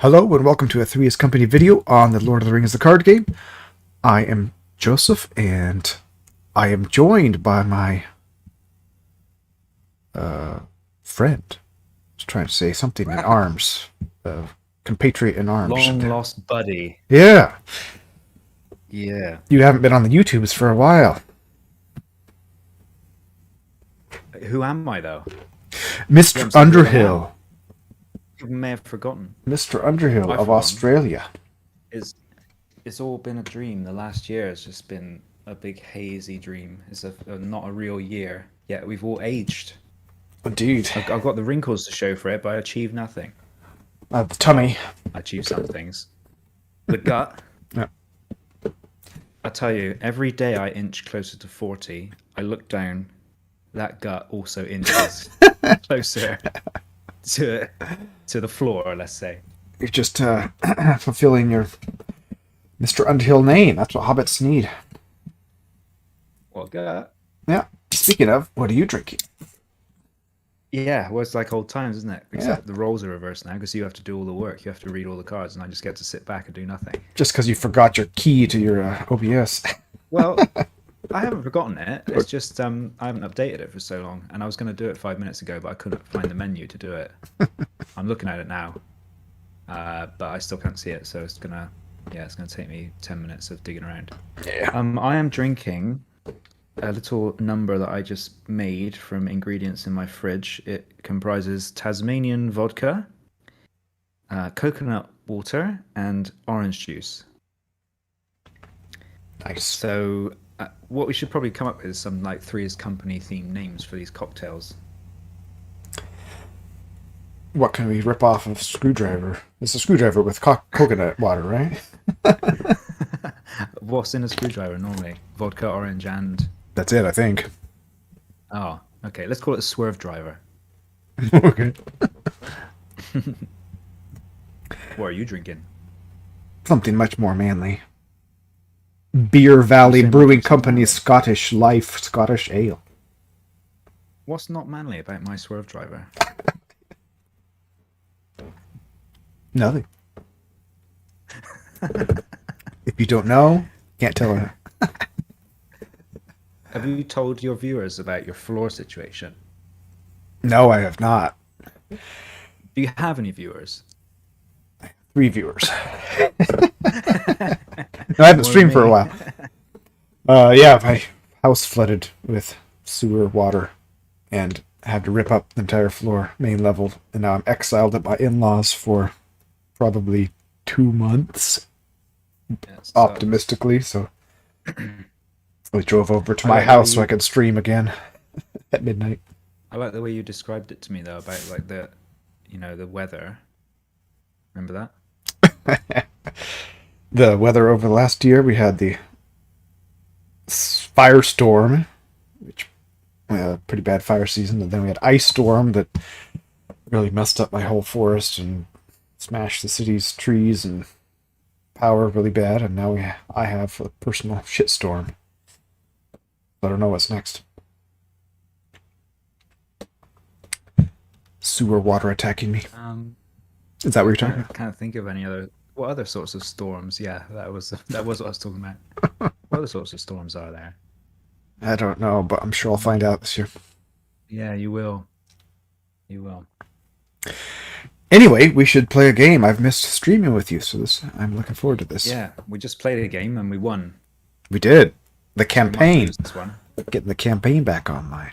Hello and welcome to a Three's Company video on the Lord of the Rings the card game. I am Joseph and I am joined by my friend. I was trying to say something in arms. Compatriot in arms. Long lost buddy. Yeah. Yeah. You haven't been on the YouTubes for a while. Who am I, though? Mr. Underhill. You may have forgotten. Mr. Underhill of forgotten. Australia. It's all been a dream. The last year has just been a big hazy dream. It's not a real year. Yet we've all aged. Indeed. I've got the wrinkles to show for it, but I achieved nothing. The tummy. I achieved some things. The gut. Yeah. I tell you, every day I inch closer to 40, I look down, that gut also inches closer to the floor, let's say. You're just fulfilling your Mr. Underhill name. That's what hobbits need. What gut? Yeah. Speaking of, what are you drinking? Yeah, well, it's like old times, isn't it? Except the roles are reversed now because you have to do all the work. You have to read all the cards, and I just get to sit back and do nothing. Just because you forgot your key to your OBS. Well, I haven't forgotten it. It's just I haven't updated it for so long, and I was going to do it 5 minutes ago, but I couldn't find the menu to do it. I'm looking at it now, but I still can't see it, so it's gonna take me 10 minutes of digging around. Yeah. I am drinking a little number that I just made from ingredients in my fridge. It comprises Tasmanian vodka, coconut water, and orange juice. Nice. So what we should probably come up with is some like Three's Company themed names for these cocktails. What can we rip off of Screwdriver? It's a screwdriver with coconut water, right? What's in a screwdriver normally? Vodka, orange, and... That's it, I think. Oh, okay. Let's call it a swerve driver. Okay. What are you drinking? Something much more manly. Beer Valley Brewing Company's Scottish Life Scottish Ale. What's not manly about my swerve driver? Nothing. If you don't know, can't tell her. Have you told your viewers about your floor situation? No, I have not. Do you have any viewers? 3 viewers. No, I haven't streamed for a while. Yeah, my house flooded with sewer water and had to rip up the entire floor, main level, and now I'm exiled at my in-laws for probably 2 months, optimistically, so we drove over to my house so I could stream again at midnight. I like the way you described it to me, though, about like the weather. Remember that? The weather over the last year, we had the firestorm, which pretty bad fire season, and then we had ice storm that really messed up my whole forest and smashed the city's trees and power really bad, and now I have a personal shitstorm. I don't know what's next. Sewer water attacking me. Is that what you're talking about? I can't think of any other. What other sorts of storms? Yeah, that was what I was talking about. What other sorts of storms are there? I don't know, but I'm sure I'll find out this year. Yeah, you will. You will. Anyway, we should play a game. I've missed streaming with you, so I'm looking forward to this. Yeah, we just played a game and we won. We did. The campaign. This one. Getting the campaign back online.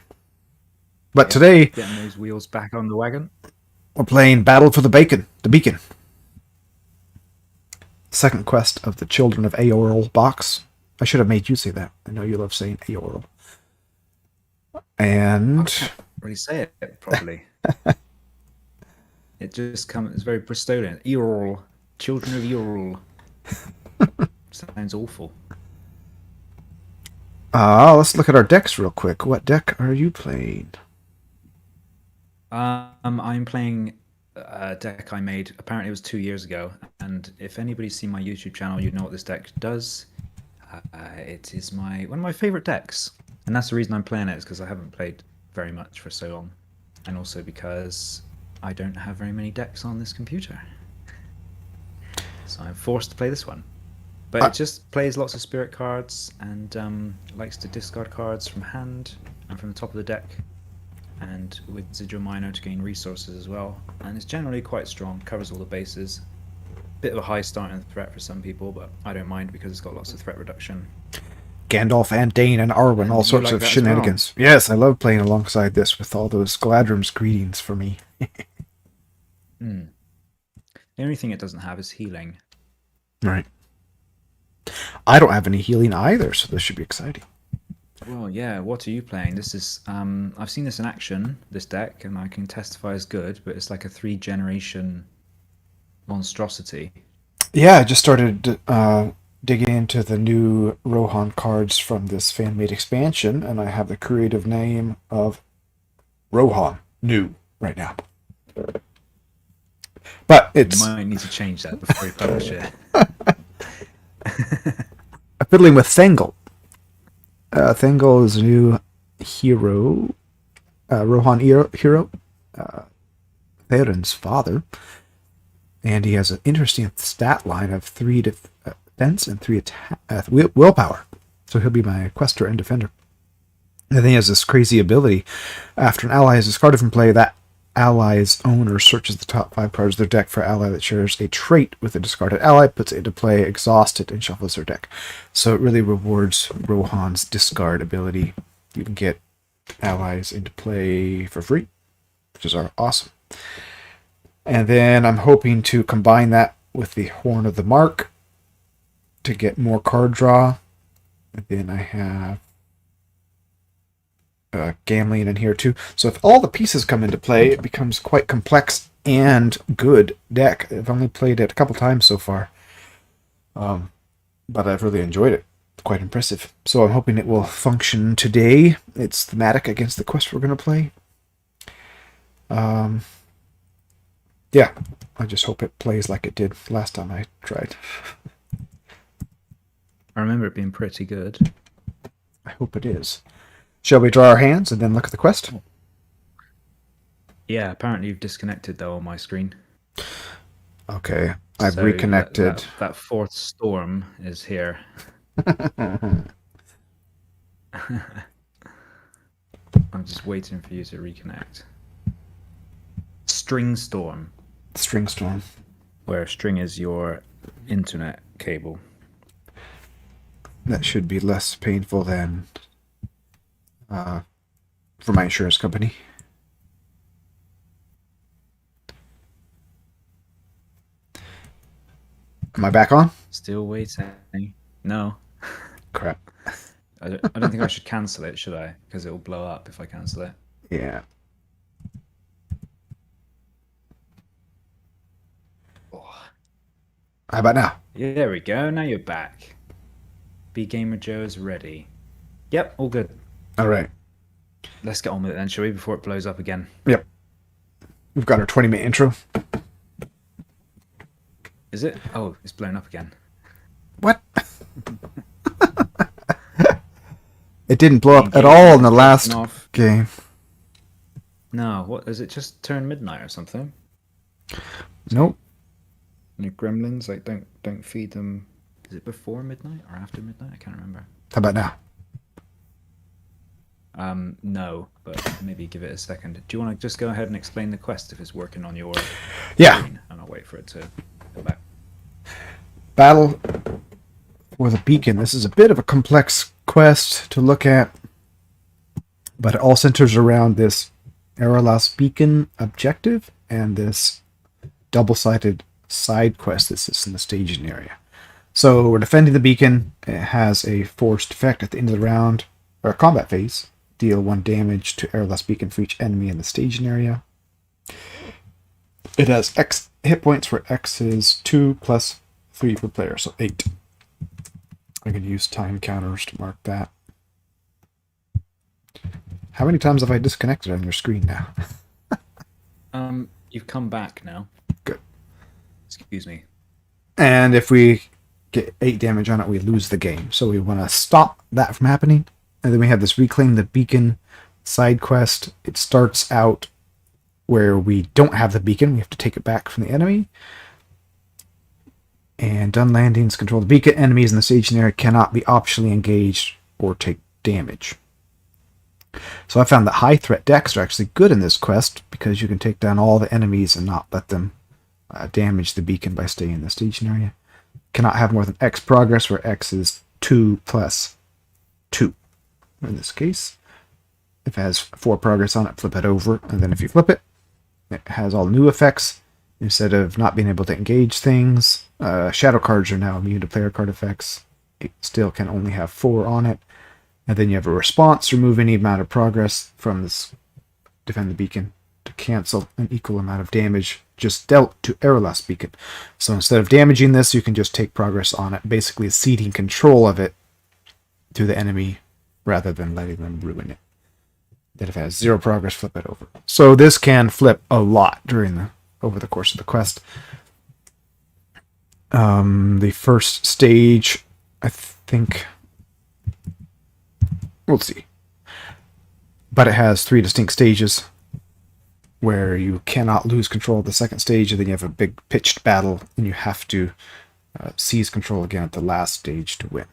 But today, getting those wheels back on the wagon. We're playing Battle for the Beacon. Second quest of the Children of Eorl box. I should have made you say that. I know you love saying Eorl. And... I can't really say it properly. It just comes... It's very Bristolian. Eorl. Children of Eorl. Sounds awful. Let's look at our decks real quick. What deck are you playing? I'm playing a deck I made. Apparently, it was 2 years ago. And if anybody's seen my YouTube channel, you'd know what this deck does. It is one of my favorite decks, and that's the reason I'm playing it. Is because I haven't played very much for so long, and also because I don't have very many decks on this computer. So I'm forced to play this one. But Uh, it just plays lots of spirit cards and likes to discard cards from hand and from the top of the deck, and with Residual Minor to gain resources as well. And it's generally quite strong, covers all the bases. Bit of a high starting threat for some people, but I don't mind because it's got lots of threat reduction. Gandalf and Dane and Arwen, And all you sorts like of that as well? shenanigans. Yes, I love playing alongside this with all those Gladrum's greetings for me. The only thing it doesn't have is healing. Right. I don't have any healing either, so this should be exciting. Well, yeah. What are you playing? This is I've seen this in action, this deck, and I can testify as good. But it's like a 3-generation monstrosity. Yeah, I just started digging into the new Rohan cards from this fan-made expansion, and I have the creative name of Rohan New right now. But it's You might need to change that before you publish it. fiddling with Thengel. Thengel is a new hero, Rohan hero, Theoden's father, and he has an interesting stat line of 3 defense and 3 willpower. So he'll be my quester and defender. And then he has this crazy ability. After an ally is discarded from play, that ally's owner searches the top 5 cards of their deck for an ally that shares a trait with a discarded ally, puts it into play, exhausts it, and shuffles their deck. So it really rewards Rohan's discard ability. You can get allies into play for free, which is awesome. And then I'm hoping to combine that with the Horn of the Mark to get more card draw. And then I have Gamlean in here too. So if all the pieces come into play, it becomes quite complex and good deck. I've only played it a couple times so far, but I've really enjoyed it. Quite impressive. So I'm hoping it will function today. It's thematic against the quest we're going to play. Yeah, I just hope it plays like it did last time I tried. I remember it being pretty good. I hope it is. Shall we draw our hands and then look at the quest? Yeah, apparently you've disconnected though on my screen. Okay, I've So reconnected. That fourth storm is here. I'm just waiting for you to reconnect. String storm, String storm. where string is your internet cable. That should be less painful than for my insurance company. Am I back on? Still waiting. No. Crap. I don't think I should cancel it, should I? Because it will blow up if I cancel it. Yeah. Oh. How about now? Yeah, there we go. Now you're back. B Gamer Joe is ready. Yep, all good. All right. Let's get on with it then, shall we? Before it blows up again. Yep. We've got our 20-minute intro. Is it? Oh, it's blown up again. What? It didn't blow up at all in the last game. No, what is it? Just turned midnight or something? Nope. Your gremlins, like don't feed them. Is it before midnight or after midnight? I can't remember. How about now? No, but maybe give it a second. Do you want to just go ahead and explain the quest if it's working on your screen? And I'll wait for it to come back. Battle for the Beacon. This is a bit of a complex quest to look at, but it all centers around this Eorl Beacon objective and this double-sided side quest that sits in the staging area. So we're defending the beacon. It has a forced effect at the end of the round, or combat phase. Deal 1 damage to Eorl Beacon for each enemy in the staging area. It has X hit points, where X is 2 plus 3 per player, so 8. I can use time counters to mark that. How many times have I disconnected on your screen now? You've come back now. Good. Excuse me. And if we get 8 damage on it, we lose the game. So we want to stop that from happening. And then we have this Reclaim the Beacon side quest. It starts out where we don't have the beacon. We have to take it back from the enemy. And done landings control the beacon. Enemies in the staging area cannot be optionally engaged or take damage. So I found that high threat decks are actually good in this quest because you can take down all the enemies and not let them damage the beacon by staying in the staging area. Cannot have more than X progress, where X is 2 plus 2. In this case, if it has 4 progress on it, flip it over, and then if you flip it, it has all new effects. Instead of not being able to engage things, shadow cards are now immune to player card effects. It still can only have 4 on it. And then you have a response, remove any amount of progress from this defend the beacon to cancel an equal amount of damage just dealt to Eorl's beacon. So instead of damaging this, you can just take progress on it, basically ceding control of it to the enemy rather than letting them ruin it. Then if it has 0 progress, flip it over. So this can flip a lot over the course of the quest. The first stage, I think, we'll see. But it has 3 distinct stages where you cannot lose control of the second stage, and then you have a big pitched battle, and you have to seize control again at the last stage to win.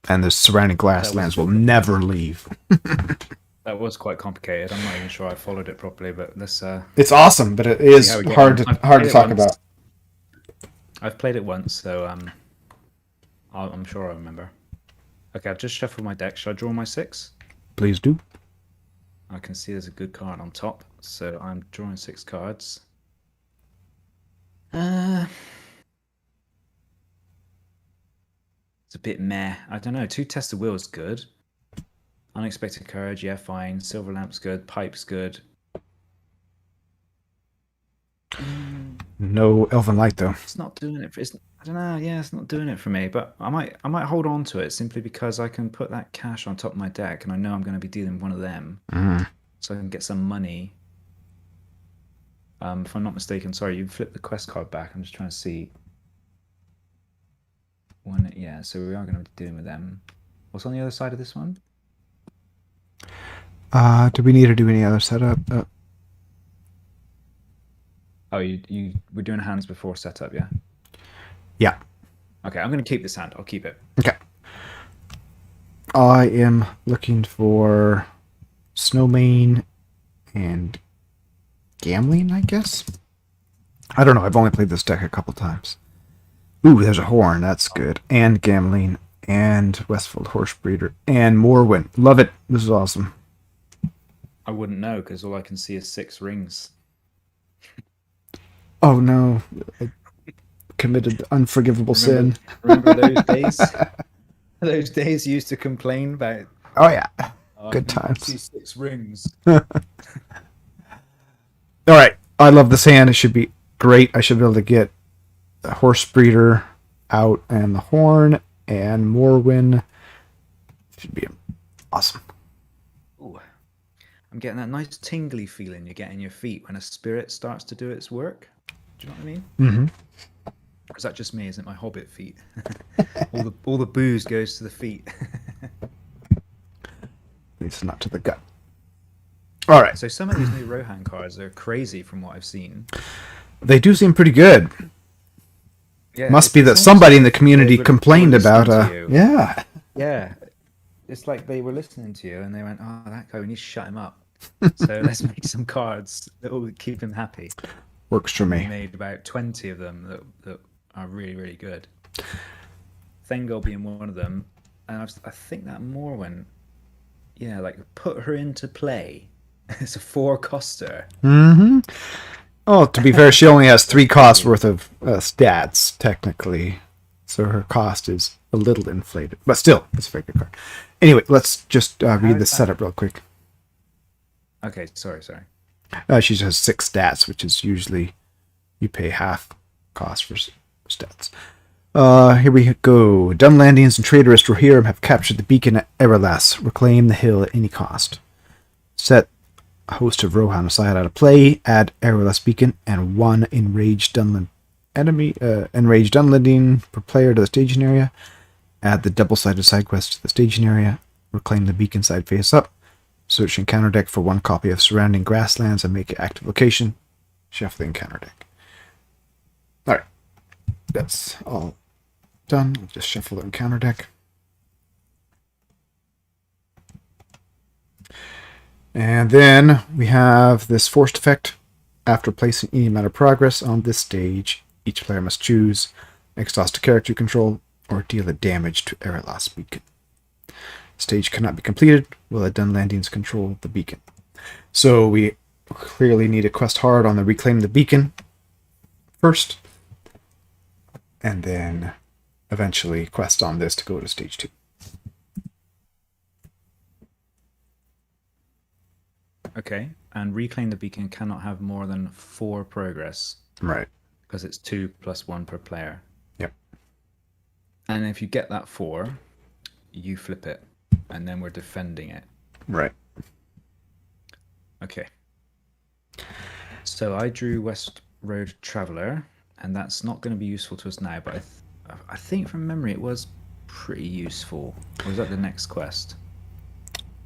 And the surrounding grasslands will never leave. That was quite complicated. I'm not even sure I followed it properly, but let's... It's awesome, but it is hard to talk about. I've played it once, so I'm sure I remember. Okay, I've just shuffled my deck. Should I draw my 6? Please do. I can see there's a good card on top, so I'm drawing 6 cards. It's a bit meh. I don't know. 2 Test of Will is good. Unexpected Courage, yeah, fine. Silver Lamp's good. Pipe's good. No Elven Light, though. It's not doing it. I don't know. Yeah, it's not doing it for me. But I might hold on to it simply because I can put that cash on top of my deck, and I know I'm going to be dealing with one of them, so I can get some money. If I'm not mistaken, sorry, you flipped the quest card back. I'm just trying to see. Yeah, so we are going to be dealing with them. What's on the other side of this one? Do we need to do any other setup? Oh, we're doing hands before setup, yeah? Yeah. Okay, I'm going to keep this hand. I'll keep it. Okay. I am looking for Snowmane and Gamling, I guess? I don't know. I've only played this deck a couple times. Ooh, there's a Horn. That's good. And Gamling. And Westfold Horsebreeder. And Morwen. Love it. This is awesome. I wouldn't know, because all I can see is 6 rings. Oh, no. I committed the unforgivable sin. Remember those days? Those days you used to complain about... Oh, yeah. Good times. See 6 rings. All right. I love this hand. It should be great. I should be able to get the Horsebreeder out and the Horn and Morwen. Should be awesome. Ooh. I'm getting that nice tingly feeling you get in your feet when a spirit starts to do its work. Do you know what I mean? Mm-hmm. Or is that just me? Isn't it my Hobbit feet? all the booze goes to the feet. At least not to the gut. All right. So some of these new Rohan cards are crazy from what I've seen. They do seem pretty good. Yeah, Must be that somebody in the community complained about yeah. Yeah. It's like they were listening to you and they went, oh, that guy, we need to shut him up. So let's make some cards that will keep him happy. Works for me. We made about 20 of them that are really, really good. Thengol being one of them. And I think that Morwen, yeah, like put her into play. It's a 4-coster. Mm-hmm. Oh, to be fair, she only has 3 costs worth of stats, technically. So her cost is a little inflated. But still, it's a very good card. Anyway, let's just read the setup real quick. Okay, sorry. She just has 6 stats, which is usually you pay half cost for stats. Here we go. Dun landings and traitorous Rohirrim have captured the beacon at Eorl. Reclaim the hill at any cost. Set a host of Rohan aside out of play. Add Eorl beacon and 1 enraged Dunland enraged Dunlanding per player to the staging area. Add the double-sided side quest to the staging area. Reclaim the beacon side face up. Search and counter deck for 1 copy of surrounding grasslands and make it active location. Shuffle the encounter deck. Alright. That's all done. We'll just shuffle the encounter deck. And then we have this forced effect. After placing any amount of progress on this stage, each player must choose exhaust a character you control or deal a damage to Eorl's beacon. Stage cannot be completed while a Dunlandings control the beacon. So we clearly need to quest hard on the Reclaim the Beacon first, and then eventually quest on this to go to stage 2. Okay, and Reclaim the Beacon cannot have more than 4 progress. Right. Because it's 2 + 1 per player. Yep. And if you get that 4, you flip it, and then we're defending it. Right. Okay. So I drew West Road Traveller, and that's not going to be useful to us now, but I think from memory it was pretty useful. Or was that the next quest?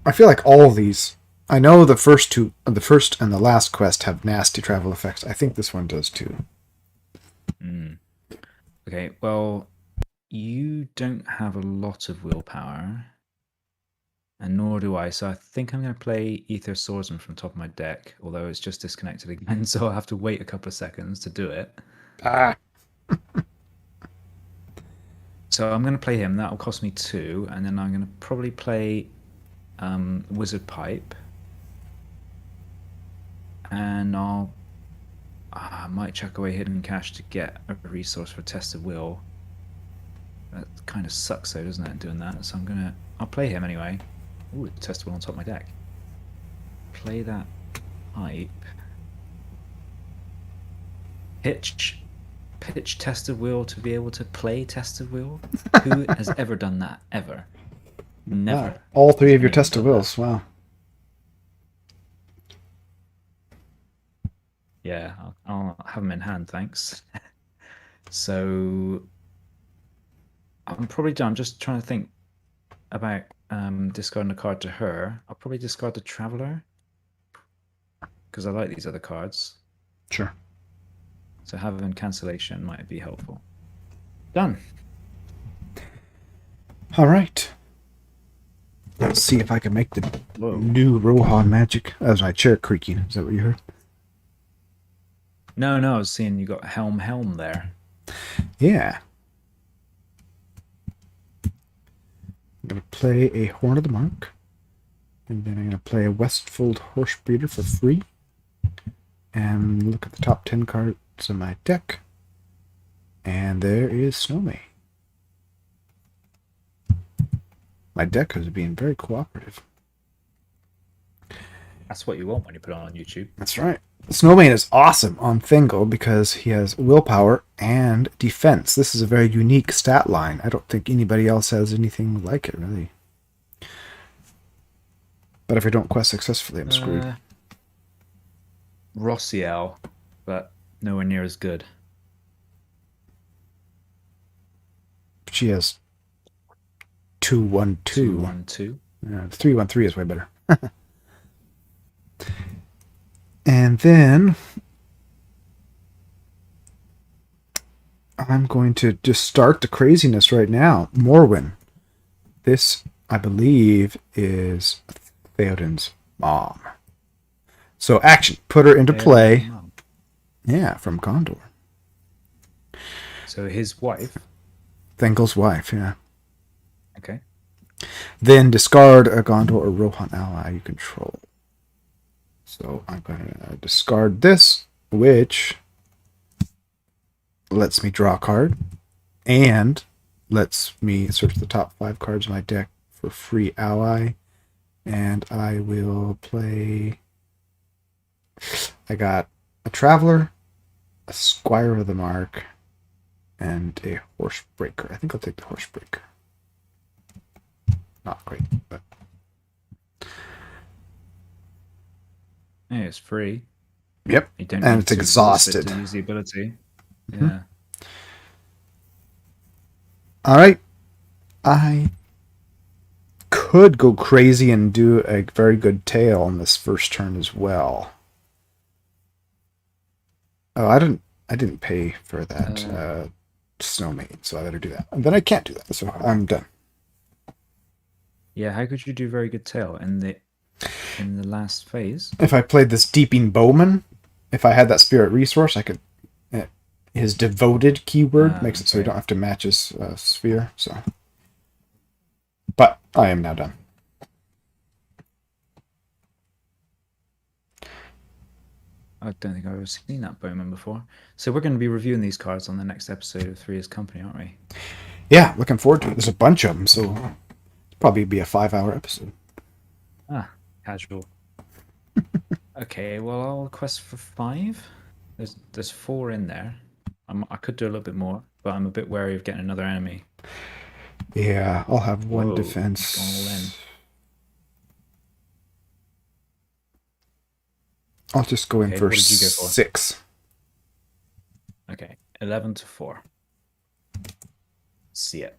I feel like all of these... I know the first and the last quest have nasty travel effects. I think this one does too. Okay, well, you don't have a lot of willpower, and nor do I, so I think I'm going to play Ether Swordsman from the top of my deck, although it's just disconnected again, so I'll have to wait a couple of seconds to do it. So I'm going to play him. That will cost me 2, and then I'm going to probably play Wizard Pipe. And I might chuck away Hidden Cash to get a resource for Test of Will. That kind of sucks though, doesn't it, doing that? So I'll play him anyway. Ooh, Test of Will on top of my deck. Play that Pipe. Pitch Test of Will to be able to play Test of Will? Who has ever done that? Ever? Never. Wow. All 3 of your Test of Wills. Wow. Yeah, I'll have them in hand, thanks. So I'm probably done. I'm just trying to think about discarding a card to her. I'll probably discard the Traveller because I like these other cards. Sure. So having cancellation might be helpful. Done. All right. Let's see if I can make the new Rohan magic. That was my chair creaking. Is that what you heard? No, I was seeing you got Helm there. Yeah. I'm going to play a Horn of the Mark. And then I'm going to play a Westfold Horsebreeder for free. And look at the top 10 cards in my deck. And there is Snowmay. My deck is being very cooperative. That's what you want when you put it on YouTube. That's right. Snowmane is awesome on Thingol because he has willpower and defense. This is a very unique stat line. I don't think anybody else has anything like it, really. But if I don't quest successfully, I'm screwed. Rossiel, but nowhere near as good. She has 2-1-2. 2-1-2. Yeah, 3-1-3 is way better. And then I'm going to just start the craziness right now. Morwen. This, I believe, is Theoden's mom. So action. Put her into play. Yeah, from Gondor. So his wife. Thengol's wife, yeah. Okay. Then discard a Gondor or Rohan ally you control. So I'm going to discard this, which lets me draw a card and lets me search the top 5 cards of my deck for free ally. And I will play... I got a Traveler, a Squire of the Mark, and a Horsebreaker. I think I'll take the Horsebreaker. Not great, but... Yeah, it's free. Yep, You don't and need it's to exhausted. to use the ability. Mm-hmm. Yeah. All right. I could go crazy and do a very good tail on this first turn as well. Oh, I didn't pay for that Uh, snow main, so I better do that. And then I can't do that, so I'm done. yeah, how could you do very good tail in the last phase? If I played this Deeping Bowman, if I had that spirit resource, I could. Uh, his devoted keyword makes it so you Okay. don't have to match his sphere. So, but I am now done. I don't think I've ever seen that Bowman before. So we're going to be reviewing these cards on the next episode of Three is Company, aren't we? Yeah, looking forward to it. There's a bunch of them, so it'll probably be a 5-hour episode. Ah, casual. Okay, well I'll request for 5. There's 4 in there. I could do a little bit more, but I'm a bit wary of getting another enemy. Yeah, I'll have one Whoa, he's gone all in. defense. I'll just go in Okay, for what did you go for? 6. Okay, 11 to 4. See it.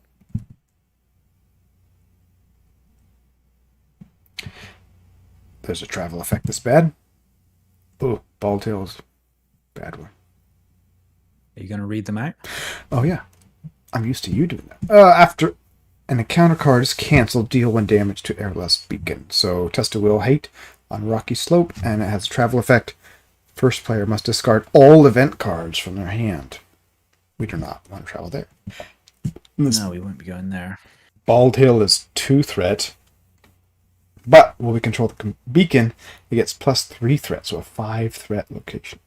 There's a travel effect that's bad. Oh, Ball Tail's bad one. Are you going to read them out? Oh yeah, I'm used to you doing that. After an encounter card is cancelled, deal 1 damage to Airless Beacon. So Test of Will Hate on Rocky Slope, and it has a travel effect. First player must discard all event cards from their hand. We do not want to travel there. No, we won't be going there. Bald Hill is 2 threat, but when we control the beacon, it gets +3 threat, so a 5 threat location.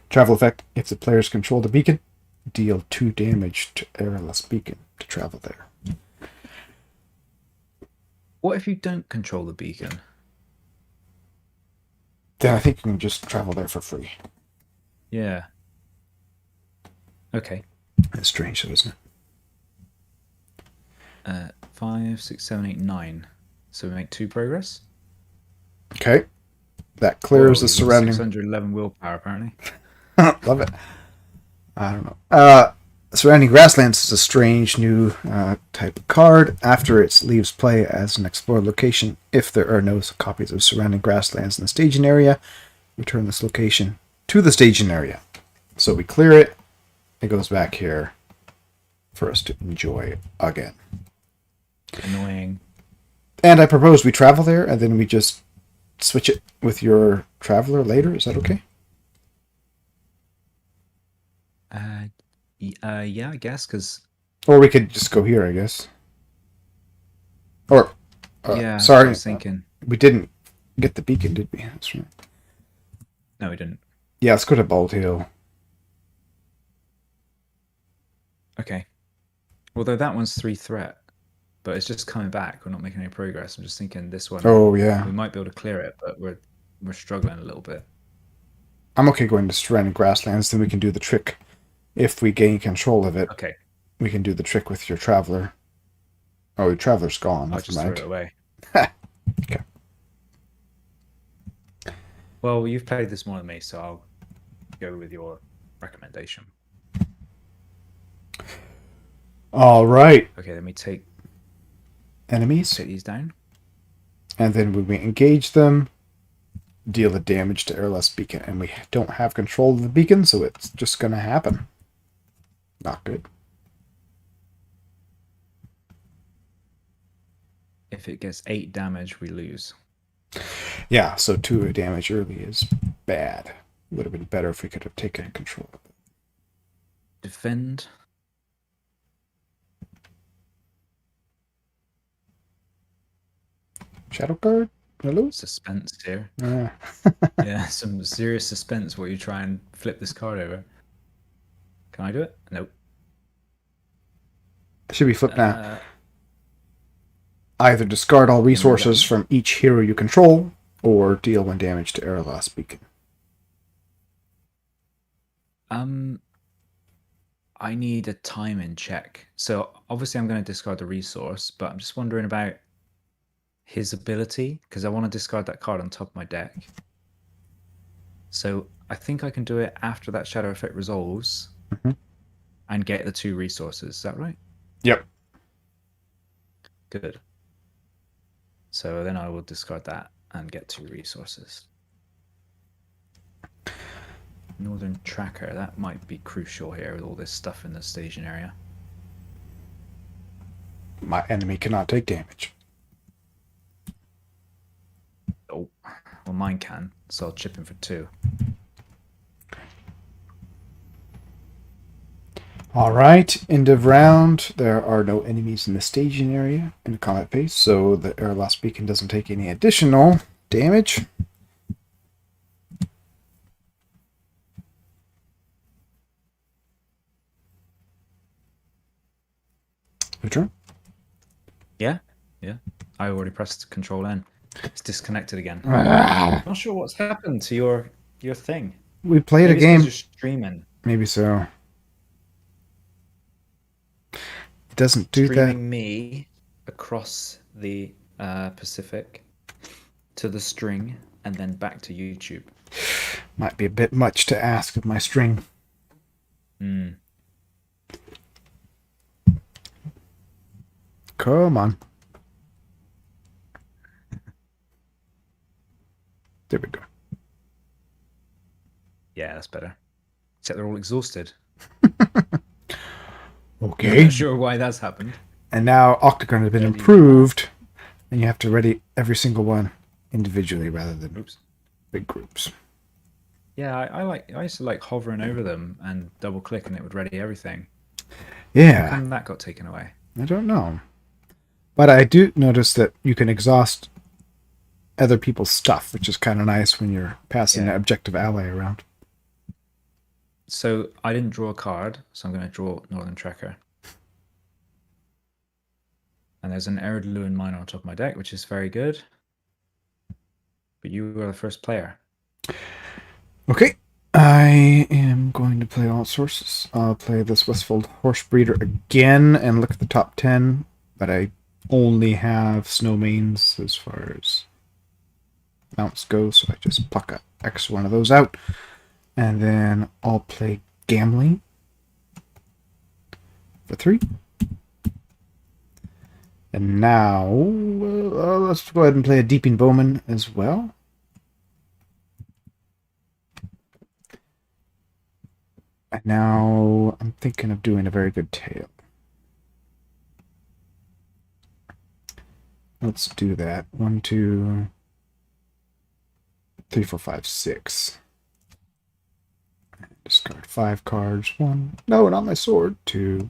Travel effect: if the players control the beacon, deal 2 damage to Airless Beacon to travel there. What if you don't control the beacon? Then I think you can just travel there for free. Yeah. Okay. That's strange, though, isn't it? 5, 6, 7, 8, 9. So we make 2 progress. Okay. That clears Whoa, the you've got surrounding. 611 willpower, apparently. Love it. I don't know. Surrounding Grasslands is a strange new type of card. After it leaves play as an explored location, if there are no copies of Surrounding Grasslands in the staging area, return this location to the staging area. So we clear it. It goes back here for us to enjoy again. Annoying. And I propose we travel there, and then we just switch it with your traveler later. Is that okay? Yeah, I guess, because... Or we could just go here, I guess. Or, yeah, that's what I sorry, was thinking. we didn't get the beacon, did we? That's right. No, we didn't. Yeah, let's go to Bald Hill. Okay. Although that one's 3 threat, but it's just coming back. We're not making any progress. I'm just thinking this one... Oh, yeah. we might be able to clear it, but we're struggling a little bit. I'm okay going to Surrounding Grasslands, then we can do the trick. If we gain control of it, Okay. we can do the trick with your traveler. Oh, your traveler's gone. I'll Never just throw mind. it away. Okay. Well, you've played this more than me, so I'll go with your recommendation. All right. Okay, then we take Enemies. these down. And then when we engage them, deal the damage to Airless Beacon. And we don't have control of the beacon, so it's just going to happen. Not good. If it gets 8 damage, we lose. Yeah, so 2 damage early is bad. Would have been better if we could have taken control of it. Defend. Shadow card? Hello? Suspense here. Yeah. Yeah, some serious suspense while you try and flip this card over. Can I do it? Nope. Should be flipped now. Either discard all resources from each hero you control, or deal 1 damage to Airless Beacon. I need a timing check. So obviously I'm going to discard the resource, but I'm just wondering about his ability, because I want to discard that card on top of my deck. So I think I can do it after that shadow effect resolves and get the 2 resources. Is that right? Yep. Good. So then I will discard that and get 2 resources. Northern Tracker. That might be crucial here with all this stuff in the station area. My enemy cannot take damage. Oh, well, mine can, so I'll chip him for 2. All right, end of round. There are no enemies in the staging area in the combat phase, so the Eorl beacon doesn't take any additional damage. Your turn. Yeah. I already pressed Control N. It's disconnected again. Ah, I'm not sure what's happened to your thing. we played Maybe a game. You're streaming. Maybe so. It doesn't do Streaming me across the Pacific to the string and then back to YouTube. that. Might be a bit much to ask of my string. Come on. There we go. Yeah, that's better. Except they're all exhausted. Okay. Not sure why that's happened. And now Octagon has been improved, and you have to ready every single one individually rather than big groups. Yeah, I used to like hovering over them and double click and it would ready everything. Yeah. How come that got taken away? I don't know. But I do notice that you can exhaust other people's stuff, which is kind of nice when you're passing an objective ally around. So I didn't draw a card, so I'm going to draw Northern Tracker. And there's an Eorl miner on top of my deck, which is very good. But you were the first player. Okay. I am going to play all sources. I'll play this Westfold Horse Breeder again and look at the top 10, but I only have snowmanes as far as mounts go, so I just pluck a X one of those out. And then I'll play Gambling for 3. And now, let's go ahead and play a Deeping Bowman as well. And now I'm thinking of doing a very good tail. Let's do that. 1, 2, 3, 4, 5, 6. Discard 5 cards. 1. No, not my sword. 2,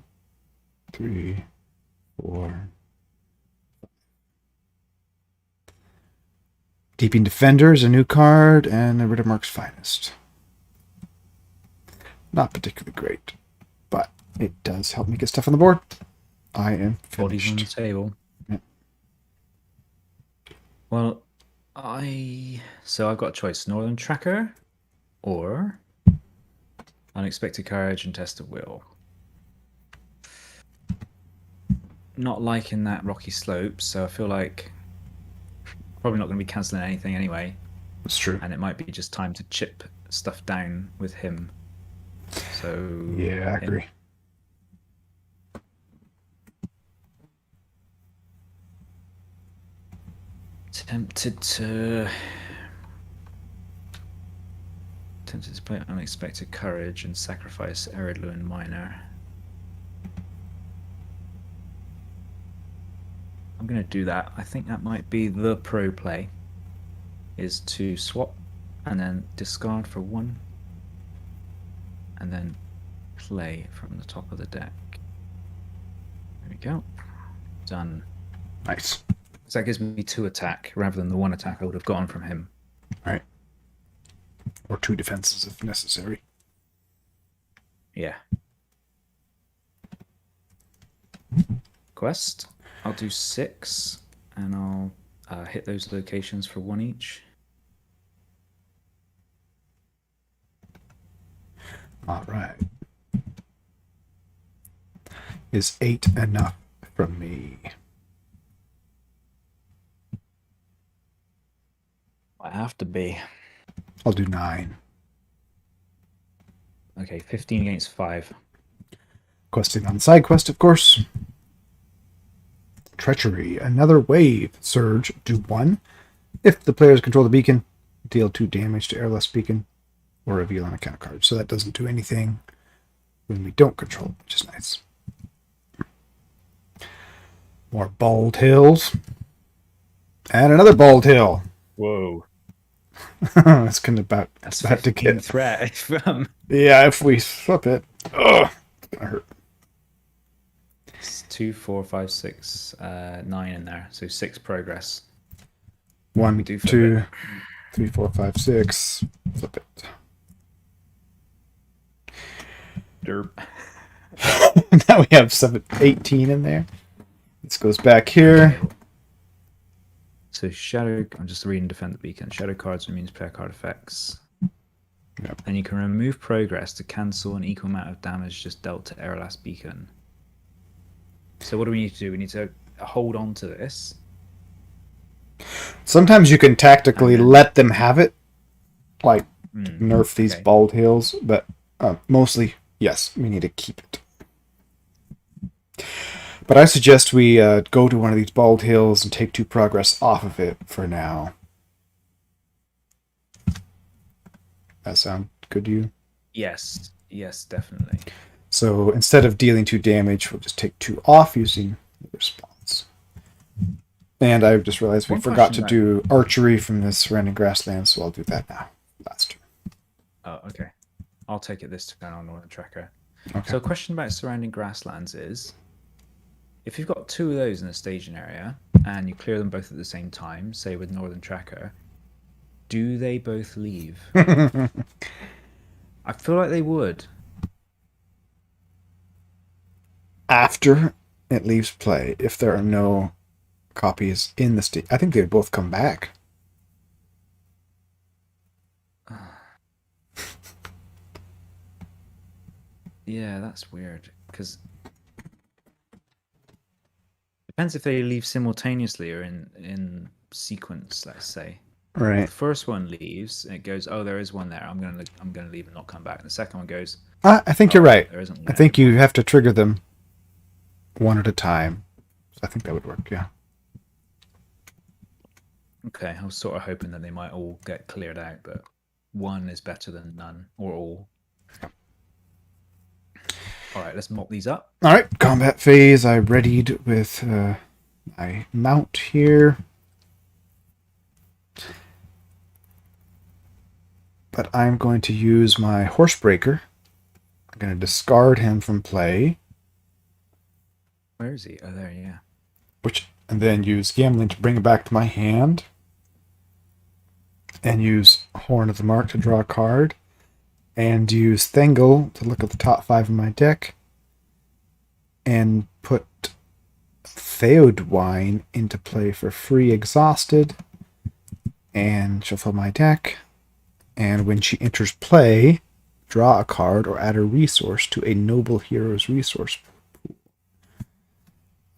3, 4. Deeping Defender is a new card, and a Riddermark's Finest. Not particularly great, but it does help me get stuff on the board. I am Bodies on the finished. table. Yeah. Well, so I've got a choice: Northern Tracker or Unexpected Courage and Test of Will. Not liking that rocky slope, so I feel like probably not going to be cancelling anything anyway. That's true. And it might be just time to chip stuff down with him. So Yeah, I agree. Tempted to play Unexpected Courage and sacrifice Eorl Miner. I'm going to do that. I think that might be the pro play, is to swap and then discard for 1 and then play from the top of the deck. There we go. Done. Nice. So that gives me 2 attack rather than the 1 attack I would have gotten from him. All right. Or 2 defenses if necessary. Yeah. Quest. I'll do 6 and I'll hit those locations for 1 each. All right. Is 8 enough from me? I have to be. I'll do 9. Okay, 15 against 5. Questing on side quest, of course. Treachery. Another wave. Surge. Do 1. If the players control the beacon, deal 2 damage to Eorl beacon. or reveal on account card. So that doesn't do anything when we don't control it, which is nice. More bald hills. And another bald hill. Whoa. It's gonna That's about to 15 get threat from... Yeah, if we flip it. Ugh, it's gonna hurt. It's 2, 4, 5, 6, 9 in there. So 6 progress. 1, We do flip 2, it. 3, 4, 5, 6. Flip it. Derp. Now we have 18 in there. This goes back here. So shadow, I'm just reading defend the beacon. Shadow cards removes player card effects. Yep. And you can remove progress to cancel an equal amount of damage just dealt to Eorl's beacon. So what do we need to do? We need to hold on to this. Sometimes you can tactically let them have it, like nerf these bald hills, but mostly, yes, we need to keep it. But I suggest we go to one of these bald hills and take 2 progress off of it for now. That sound good to you? Yes. Yes, definitely. So instead of dealing 2 damage, we'll just take 2 off using the response. And I just realized we forgot to do archery from the surrounding grasslands, so I'll do that now. Last turn. Oh, okay. I'll take it this turn on Northern Tracker. Okay. So a question about surrounding grasslands is, if you've got 2 of those in a staging area, and you clear them both at the same time, say with Northern Tracker, do they both leave? I feel like they would. After it leaves play, if there are no copies in the state, I think they would both come back. Yeah, that's weird. Because depends if they leave simultaneously or in sequence. Let's say. Right. The first one leaves, and it goes, "Oh, there is one there. I'm gonna leave and not come back." And the second one goes, I think you're right. There isn't one I think you have to trigger them one at a time. So I think that would work. Yeah. Okay, I was sort of hoping that they might all get cleared out, but one is better than none or all. All right, let's mop these up. All right, combat phase. I readied with my mount here. But I'm going to use my Horsebreaker. I'm going to discard him from play. Where is he? Oh, there, yeah. And then use Gambling to bring it back to my hand. And use Horn of the Mark to draw a card. And use Thengel to look at the top 5 of my deck. And put Theodwine into play for free exhausted. And shuffle my deck. And when she enters play, draw a card or add a resource to a noble hero's resource pool.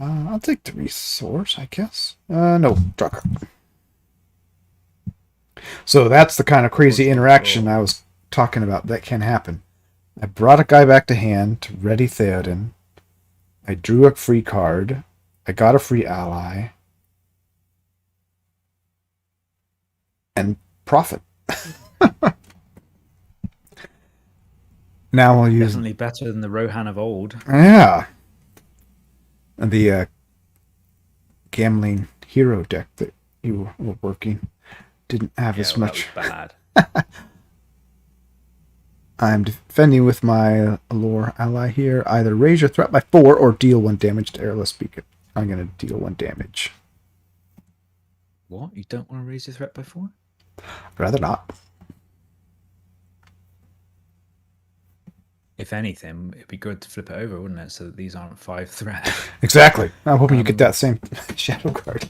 I'll take the resource, I guess. No, draw a card. So that's the kind of crazy interaction I was talking about that can happen. I brought a guy back to hand to ready Theoden. I drew a free card. I got a free ally. And profit. Now we'll use Definitely better than the Rohan of old. Yeah. And the Gambling hero deck that you were working didn't have as much. That was bad. I'm defending with my Allure ally here. Either raise your threat by 4 or deal 1 damage to Airless Beacon. I'm going to deal 1 damage. What? You don't want to raise your threat by 4? I'd rather not. If anything, it'd be good to flip it over, wouldn't it? So that these aren't 5 threat. Exactly. I'm hoping you get that same shadow card.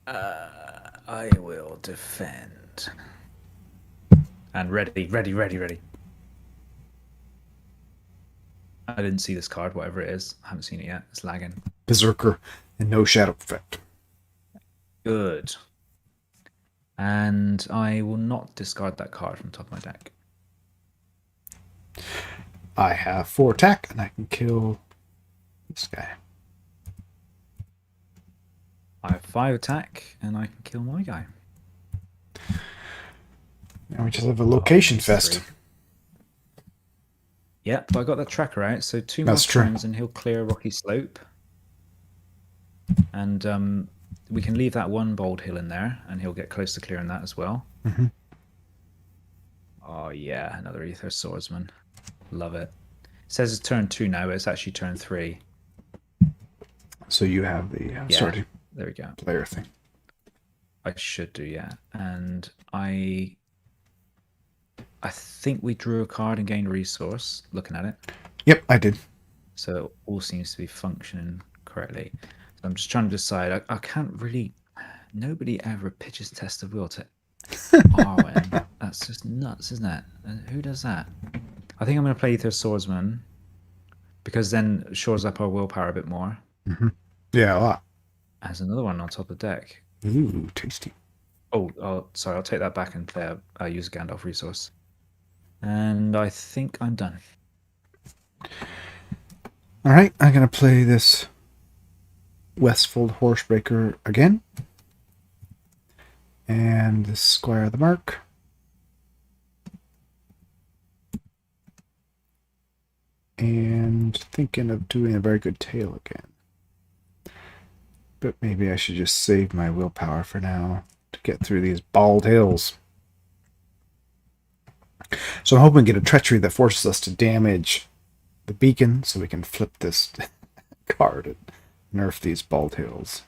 I will defend. And ready. I didn't see this card, whatever it is. I haven't seen it yet. It's lagging. Berserker and no shadow effect. Good. And I will not discard that card from the top of my deck. I have 4 attack and I can kill this guy. I have 5 attack and I can kill my guy. And we just have a location It's fest. 3. Yeah, but I got that tracker out, so 2 more That's true. turns and he'll clear Rocky Slope. And we can leave that one bold hill in there, and he'll get close to clearing that as well. Mm-hmm. Oh yeah, another Ether Swordsman. Love it. It says it's turn 2 now, but it's actually turn 3. So you have the Yeah, there we go. player thing. I should do, yeah. And I think we drew a card and gained a resource, looking at it. Yep, I did. So it all seems to be functioning correctly. So I'm just trying to decide. I can't really... Nobody ever pitches test of will to Arwen. That's just nuts, isn't it? Who does that? I think I'm going to play Ether Swordsman, because then it shores up our willpower a bit more. Mm-hmm. Yeah, a lot. Has another one on top of the deck. Ooh, tasty. Oh, sorry, I'll take that back and play use a Gandalf resource. And I think I'm done. All right, I'm going to play this Westfold Horsebreaker again. And this Squire of the Mark. And thinking of doing a very good tail again. But maybe I should just save my willpower for now to get through these bald hills. So I'm hoping to get a treachery that forces us to damage the beacon so we can flip this card and nerf these bald hills.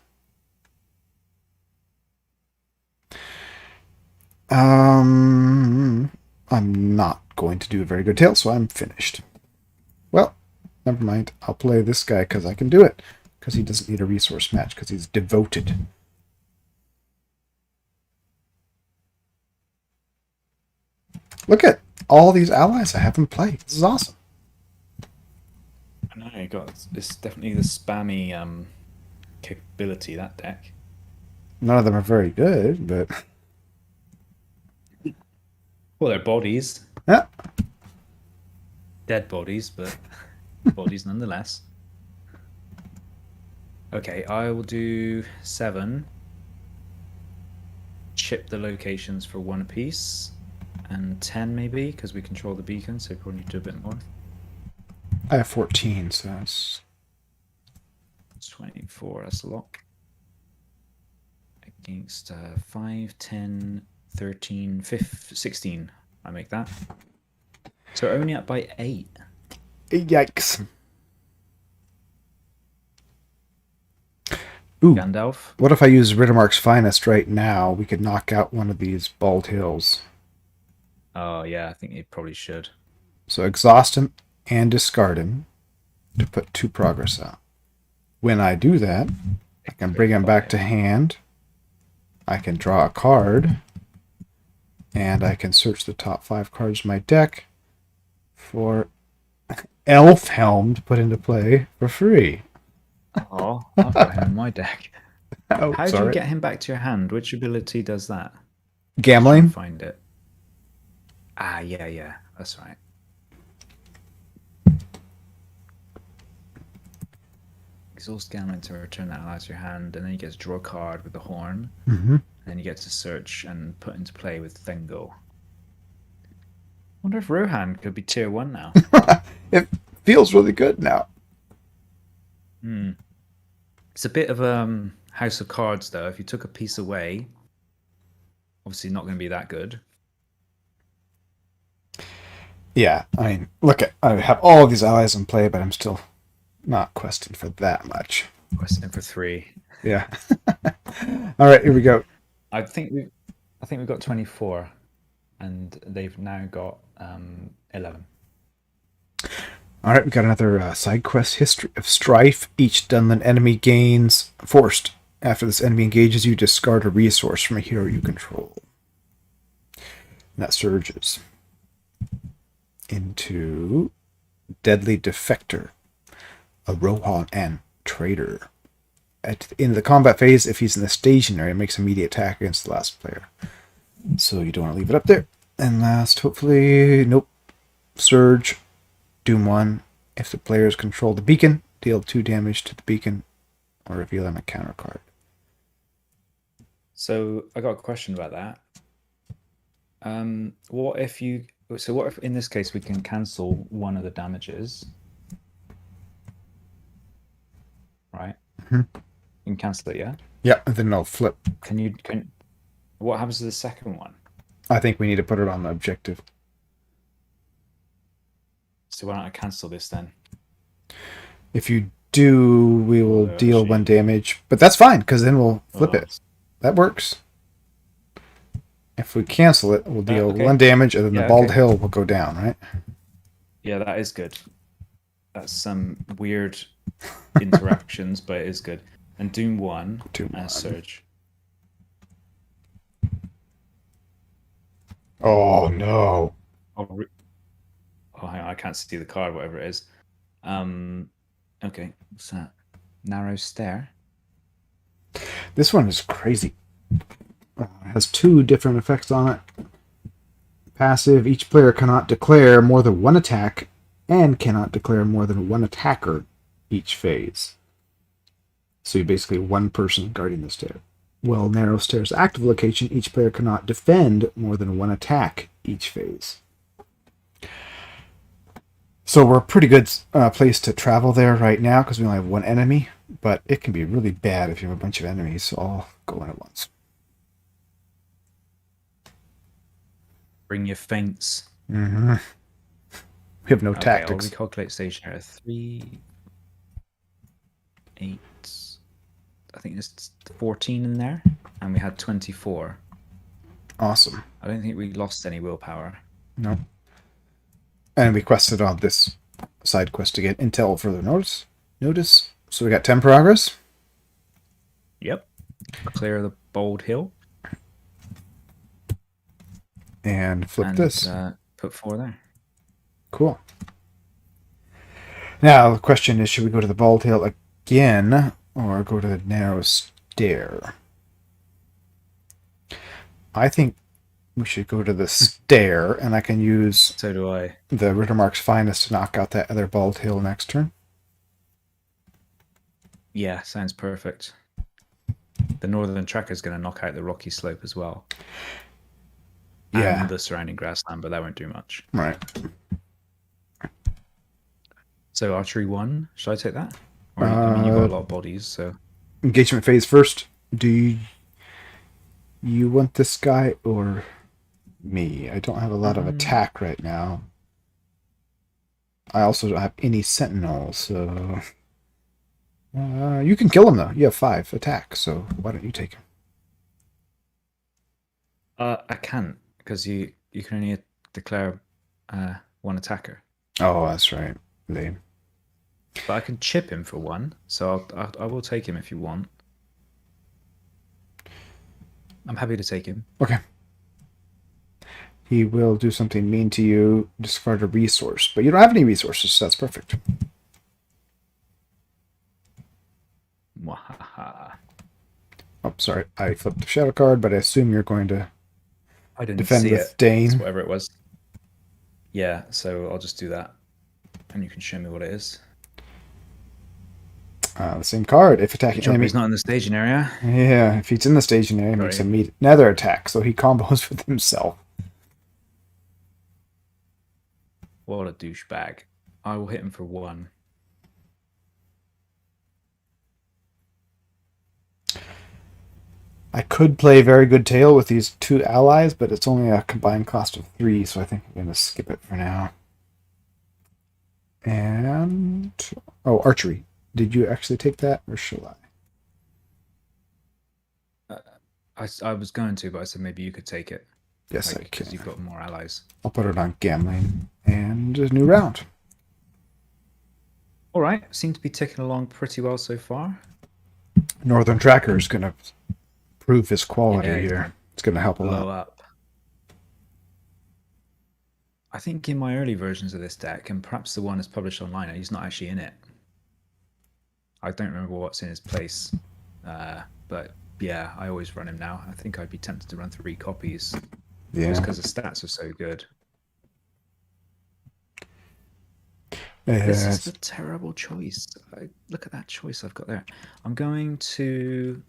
I'm not going to do a very good tail, so I'm finished. Well, never mind. I'll play this guy because I can do it. Because he doesn't need a resource match, because he's devoted. Look at all these allies I have in play. This is awesome. I know, you got it's definitely the spammy capability, that deck. None of them are very good, but... Well, they're bodies. Yeah. Dead bodies, but bodies nonetheless. Okay, I will do 7. Chip the locations for 1 apiece. And 10 maybe, because we control the beacon, so we probably need to do a bit more. I have 14, so that's... 24, that's a lot. Against 5, 10, 13, 15, 16. I make that. So we're only up by 8. Yikes. Ooh, Gandalf. what if I use Riddermark's Finest right now? We could knock out one of these bald hills. Oh, yeah, I think you probably should. So exhaust him and discard him to put 2 progress out. When I do that, I can bring him back to hand. I can draw a card. And I can search the top 5 cards of my deck for Elf Helm to put into play for free. Oh, I've got him in my deck. Oh, How do sorry. you get him back to your hand? Which ability does that? Gambling? Find it. Ah, yeah, that's right. Exhaust gambling to return that allies to your hand, and then you get to draw a card with the horn. Mm-hmm. And then you get to search and put into play with Thengel. Wonder if Rohan could be tier 1 now. It feels really good now. It's a bit of a House of Cards, though. If you took a piece away, obviously not going to be that good. Yeah, I mean, look at I have all of these allies in play, but I'm still not questing for that much. Question for 3. Yeah. All right, here we go. I think we've got 24, and they've now got 11. All right, we got another side quest, History of Strife. Each Dunland enemy gains forced. After this enemy engages you, discard a resource from a hero you control. And that surges into Deadly Defector, a Rohan and Traitor. At the end of the combat phase, if he's in the staging area, makes immediate attack against the last player. So you don't want to leave it up there. And last, hopefully, nope. Surge, Doom 1. If the players control the beacon, deal 2 damage to the beacon or reveal them a counter card. So I got a question about that. What if you? So what if in this case we can cancel one of the damages, right? Mhm. You can cancel it, yeah. Yeah, and then it'll flip. Can? What happens to the second one? I think we need to put it on the objective. So why don't I cancel this then? If you do, we will Oh, deal one damage, but that's fine because then we'll flip oh. it. That works. If we cancel it, we'll deal Okay. one damage, and then the Yeah, bald okay. hill will go down, right? Yeah, that is good. That's some weird interactions, but it is good. And Doom 1 Doom and 1. Surge. Oh no! Oh, hang on, I can't see the card, whatever it is. Okay, what's that? Narrow Stair. This one is crazy. It has 2 different effects on it. Passive: each player cannot declare more than one attack, and cannot declare more than one attacker each phase. So you're basically one person guarding the stair. While Narrow Stair's active location, each player cannot defend more than one attack each phase. So we're a pretty good place to travel there right now because we only have one enemy, but it can be really bad if you have a bunch of enemies, so I'll go in at once. Bring your feints. Mm-hmm. We have no Okay, tactics. I'll recalculate stage area. 3, 8. I think there's 14 in there, and we had 24. Awesome. I don't think we lost any willpower. No. And we quested on this side quest to get intel further notice. So we got 10 progress. Yep. Clear the bold hill. And flip and this. Put 4 there. Cool. Now the question is, should we go to the bald hill again or go to the narrow stair? I think we should go to the stair, and I can use So do I. the Rittermark's Finest to knock out that other bald hill next turn. Yeah, sounds perfect. The Northern Tracker is going to knock out the rocky slope as well. Yeah. And the surrounding grassland, but that won't do much. Right. So archery 1, should I take that? Or, I mean, you've got a lot of bodies, so... Engagement phase first. Do you want this guy or me? I don't have a lot of attack right now. I also don't have any sentinels, so... you can kill him, though. You have 5 attack, so why don't you take him? I can't, because you can only declare 1 attacker. Oh, that's right. Lame. But I can chip him for 1, so I will take him if you want. I'm happy to take him. Okay. He will do something mean to you, discard a resource. But you don't have any resources, so that's perfect. Mwahaha. Oh, sorry. I flipped the shadow card, but I assume you're going to I didn't defend see with it. Dane. It's whatever it was. Yeah, so I'll just do that. And you can show me what it is. The same card. If attacking enemy... He's not in the staging area. Yeah, if he's in the staging area, makes Right. another attack, so he combos with himself. What a douchebag. I will hit him for 1. I could play very good tail with these 2 allies, but it's only a combined cost of 3, so I think I'm going to skip it for now. And... oh, archery. Did you actually take that, or shall I was going to, but I said maybe you could take it. Yes, I can. Because you've got more allies. I'll put it on gambling. And a new round. All right. Seem to be ticking along pretty well so far. Northern Tracker is going to prove his quality Yeah, here. It's going to help a blow lot. up. I think in my early versions of this deck, and perhaps the one that's published online, he's not actually in it. I don't remember what's in his place. But yeah, I always run him now. I think I'd be tempted to run 3 copies. Yeah. Just because the stats are so good. Yeah. This is a terrible choice. Look at that choice I've got there. I'm going to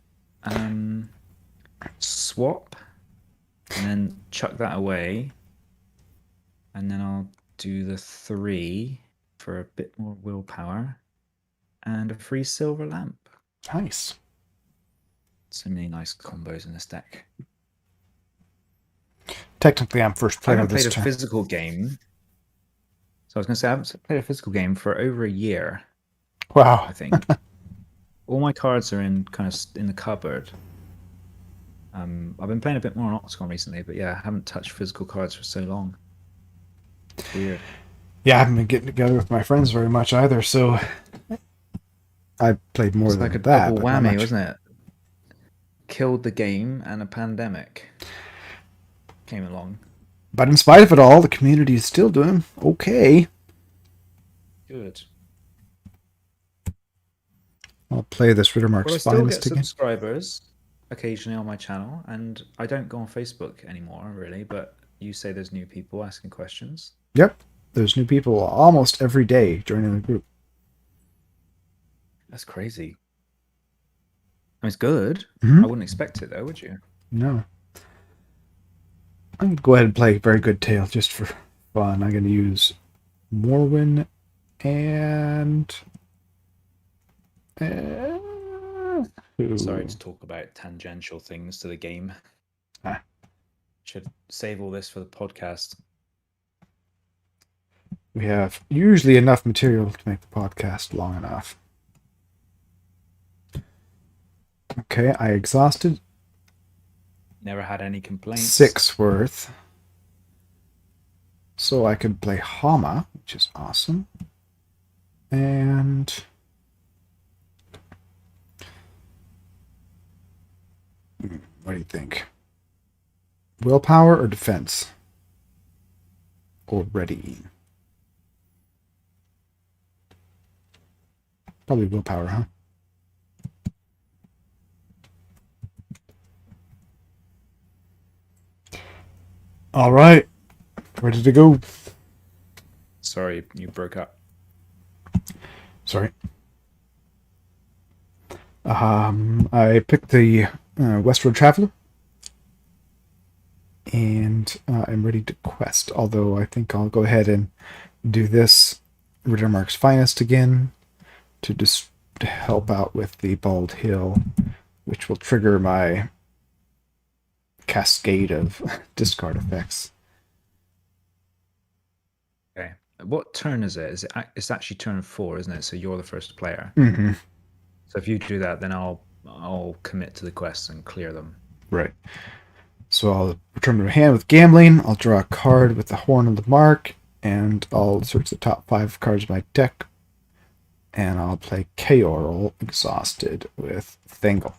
swap and then chuck that away, and then I'll do the 3 for a bit more willpower, and a free silver lamp. Nice. So many nice combos in this deck. Technically, I'm first I player haven't this played a turn. physical game. So I was going to say, I haven't played a physical game for over a year, Wow. I think. All my cards are in the cupboard. I've been playing a bit more on Octagon recently, but yeah, I haven't touched physical cards for so long. It's weird. Yeah, I haven't been getting together with my friends very much either, so I played more It's than like a that, double but not whammy, much. wasn't it? Killed the game and a pandemic came along. But in spite of it all, the community is still doing okay. Good. I'll play this Rittermark's Well, I still get Finest again. subscribers occasionally on my channel, and I don't go on Facebook anymore, really, but you say there's new people asking questions. Yep, there's new people almost every day joining the group. That's crazy. I mean, it's good. Mm-hmm. I wouldn't expect it, though, would you? No. I'm going to go ahead and play Very Good Tale just for fun. I'm going to use Morwyn and... Sorry to talk about tangential things to the game. Should save all this for the podcast. We have usually enough material to make the podcast long enough. Okay, I exhausted Never had any complaints. 6 worth. So I could play Hama, which is awesome. And... what do you think? Willpower or defense? Or ready? Probably willpower, huh? All right. Ready to go. Sorry, you broke up. Sorry. I picked the Westward Traveler. And I'm ready to quest. Although I think I'll go ahead and do this Rittermark's Finest again to just to help out with the Bald Hill, which will trigger my cascade of discard effects. Okay. What turn is it? It's actually turn 4, isn't it? So you're the first player. Mm-hmm. So if you do that, then I'll commit to the quests and clear them. Right. So I'll return to my hand with Gambling. I'll draw a card with the Horn of the Mark, and I'll search the top 5 cards of my deck, and I'll play Eorl Exhausted with Thangle.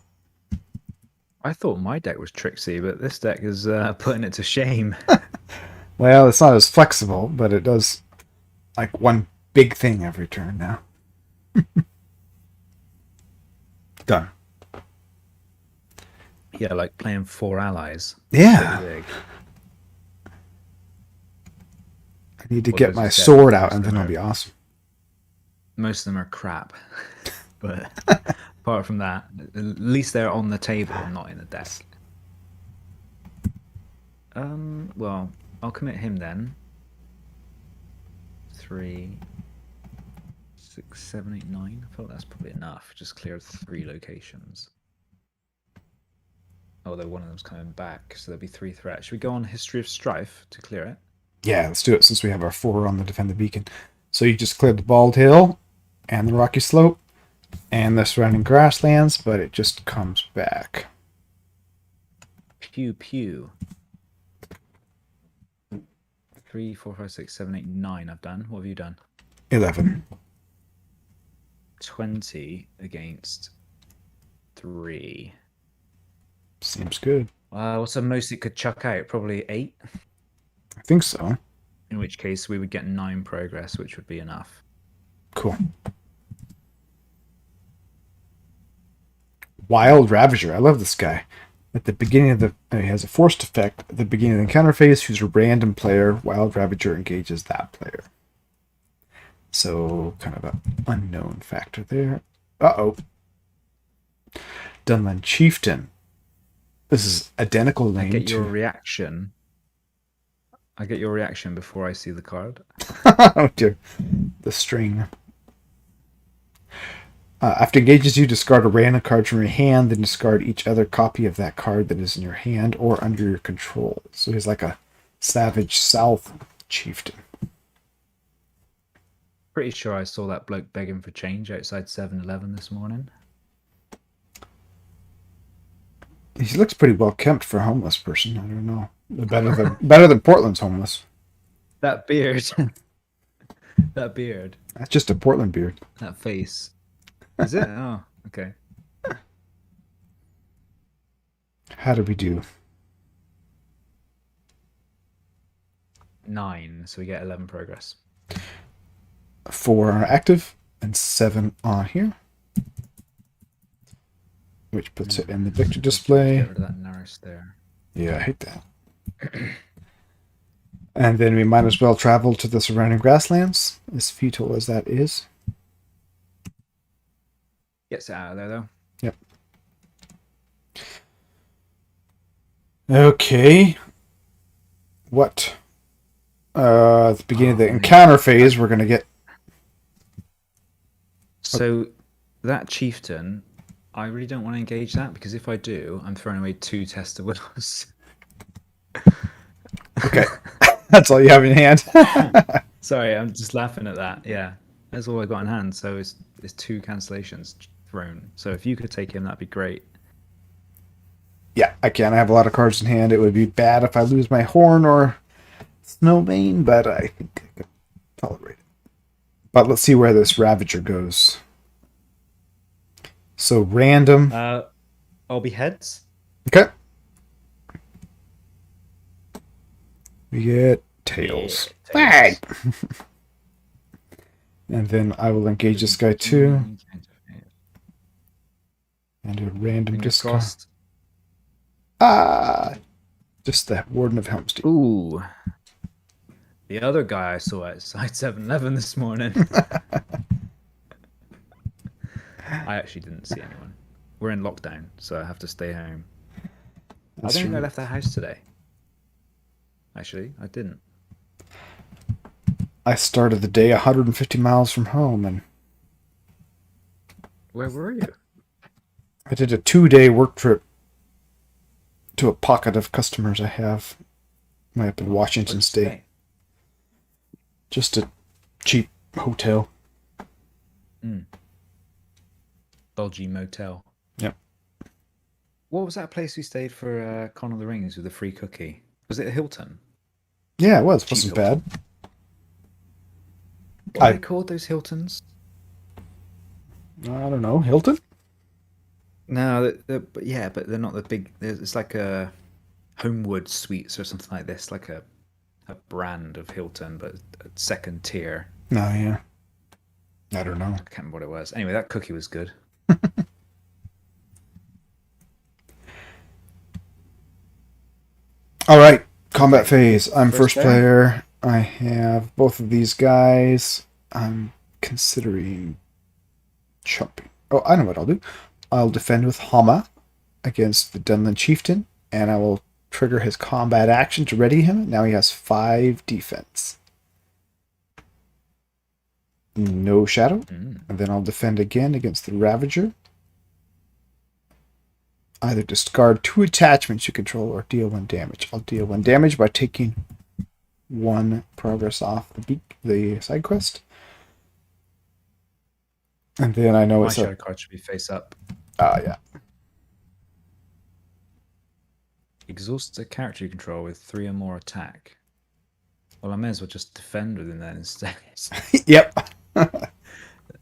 I thought my deck was tricksy, but this deck is putting it to shame. Well, it's not as flexible, but it does like one big thing every turn now. Done. Yeah, like playing 4 allies. Yeah. Pretty big. I need to Well, get as my you said, sword out, most and of then them it'll be awesome. Most of them are crap. But apart from that, at least they're on the table and not in the deck. Well, I'll commit him then. 3, 6, 7, 8, 9. I felt that's probably enough. Just clear 3 locations. Although one of them's coming back, so there'll be 3 threats. Should we go on History of Strife to clear it? Yeah, let's do it since we have our 4 on the Defend the Beacon. So you just cleared the Bald Hill and the Rocky Slope and the surrounding grasslands, but it just comes back. Pew pew. 3, 4, 5, 6, 7, 8, 9 I've done. What have you done? 11. 20 against 3. Seems good. What's the most it could chuck out? Probably 8. I think so. In which case we would get 9 progress, which would be enough. Cool. Wild Ravager. I love this guy. At the beginning of he has a forced effect. At the beginning of the encounter phase, choose a random player. Wild Ravager engages that player. So, kind of an unknown factor there. Uh-oh. Dunland Chieftain. This is identical I lane get your to. reaction. I get your reaction before I see the card. Oh dear. The string. After engages you, discard a random card from your hand, then discard each other copy of that card that is in your hand or under your control. So he's like a savage South chieftain. Pretty sure I saw that bloke begging for change outside 7-Eleven this morning. He looks pretty well kept for a homeless person. I don't know. Better than Portland's homeless. That beard. That beard. That's just a Portland beard. That face. Is it? Oh, okay. How do we do? 9, so we get 11 progress. 4 are active and 7 on here. Which puts it in the victor display. Get rid of that nourish there. Yeah, I hate that. And then we might as well travel to the surrounding grasslands, as futile as that is. Gets it out of there, though. Yep. Okay. What? At the beginning of the encounter phase, we're going to get... So, that chieftain, I really don't want to engage that, because if I do, I'm throwing away 2 test of willows. Okay. That's all you have in hand. Sorry, I'm just laughing at that. Yeah, that's all I got in hand. So it's 2 cancellations thrown. So if you could take him, that'd be great. Yeah, I can. I have a lot of cards in hand. It would be bad if I lose my horn or snowbane, but I think I can tolerate it. But let's see where this Ravager goes. So random. I'll be heads. Okay. We get tails. Yeah, tails. And then I will engage this guy too. And a random Fingers discard. crossed. Just the Warden of Helm's Deep. Ooh. The other guy I saw outside 7-Eleven this morning. I actually didn't see anyone. We're in lockdown, so I have to stay home. I don't think I left the house today. Actually, I didn't. I started the day 150 miles from home, and Where were you? I did a 2-day work trip to a pocket of customers I have way up in Washington State. Just a cheap hotel. Dodgy motel. Yep. What was that place we stayed for Con of the Rings with the free cookie? Was it a Hilton? Yeah, it was. Cheap Wasn't Hilton. bad. What are they called, those Hiltons? I don't know. Hilton? No, but yeah, but they're not the big. It's like a Homewood Suites or something like this, like a brand of Hilton, but a second tier. No, yeah. I don't know. I can't remember what it was. Anyway, that cookie was good. All right. Combat phase. I'm First first player. I have both of these guys. I'm considering chopping. Oh, I know what I'll do. I'll defend with Hama against the Dunland Chieftain, and I will trigger his combat action to ready him. Now he has 5 defense. No shadow. And then I'll defend again against the Ravager. Either discard 2 attachments you control or deal 1 damage. I'll deal 1 damage by taking 1 progress off the side quest. And then I know My it's shadow card should be face up. yeah. Exhaust a character you control with 3 or more attack. Well, I may as well just defend with him then instead. Yep.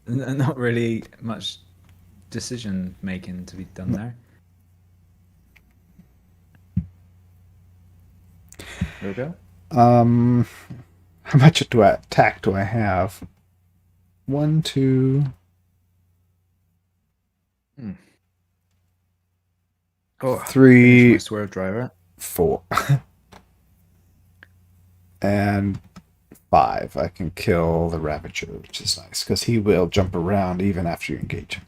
Not really much decision making to be done there. There we go. How much attack do I have? 1, 2. Oh, 3, my swerve driver. 4. And 5. I can kill the Ravager, which is nice, because he will jump around even after you engage him.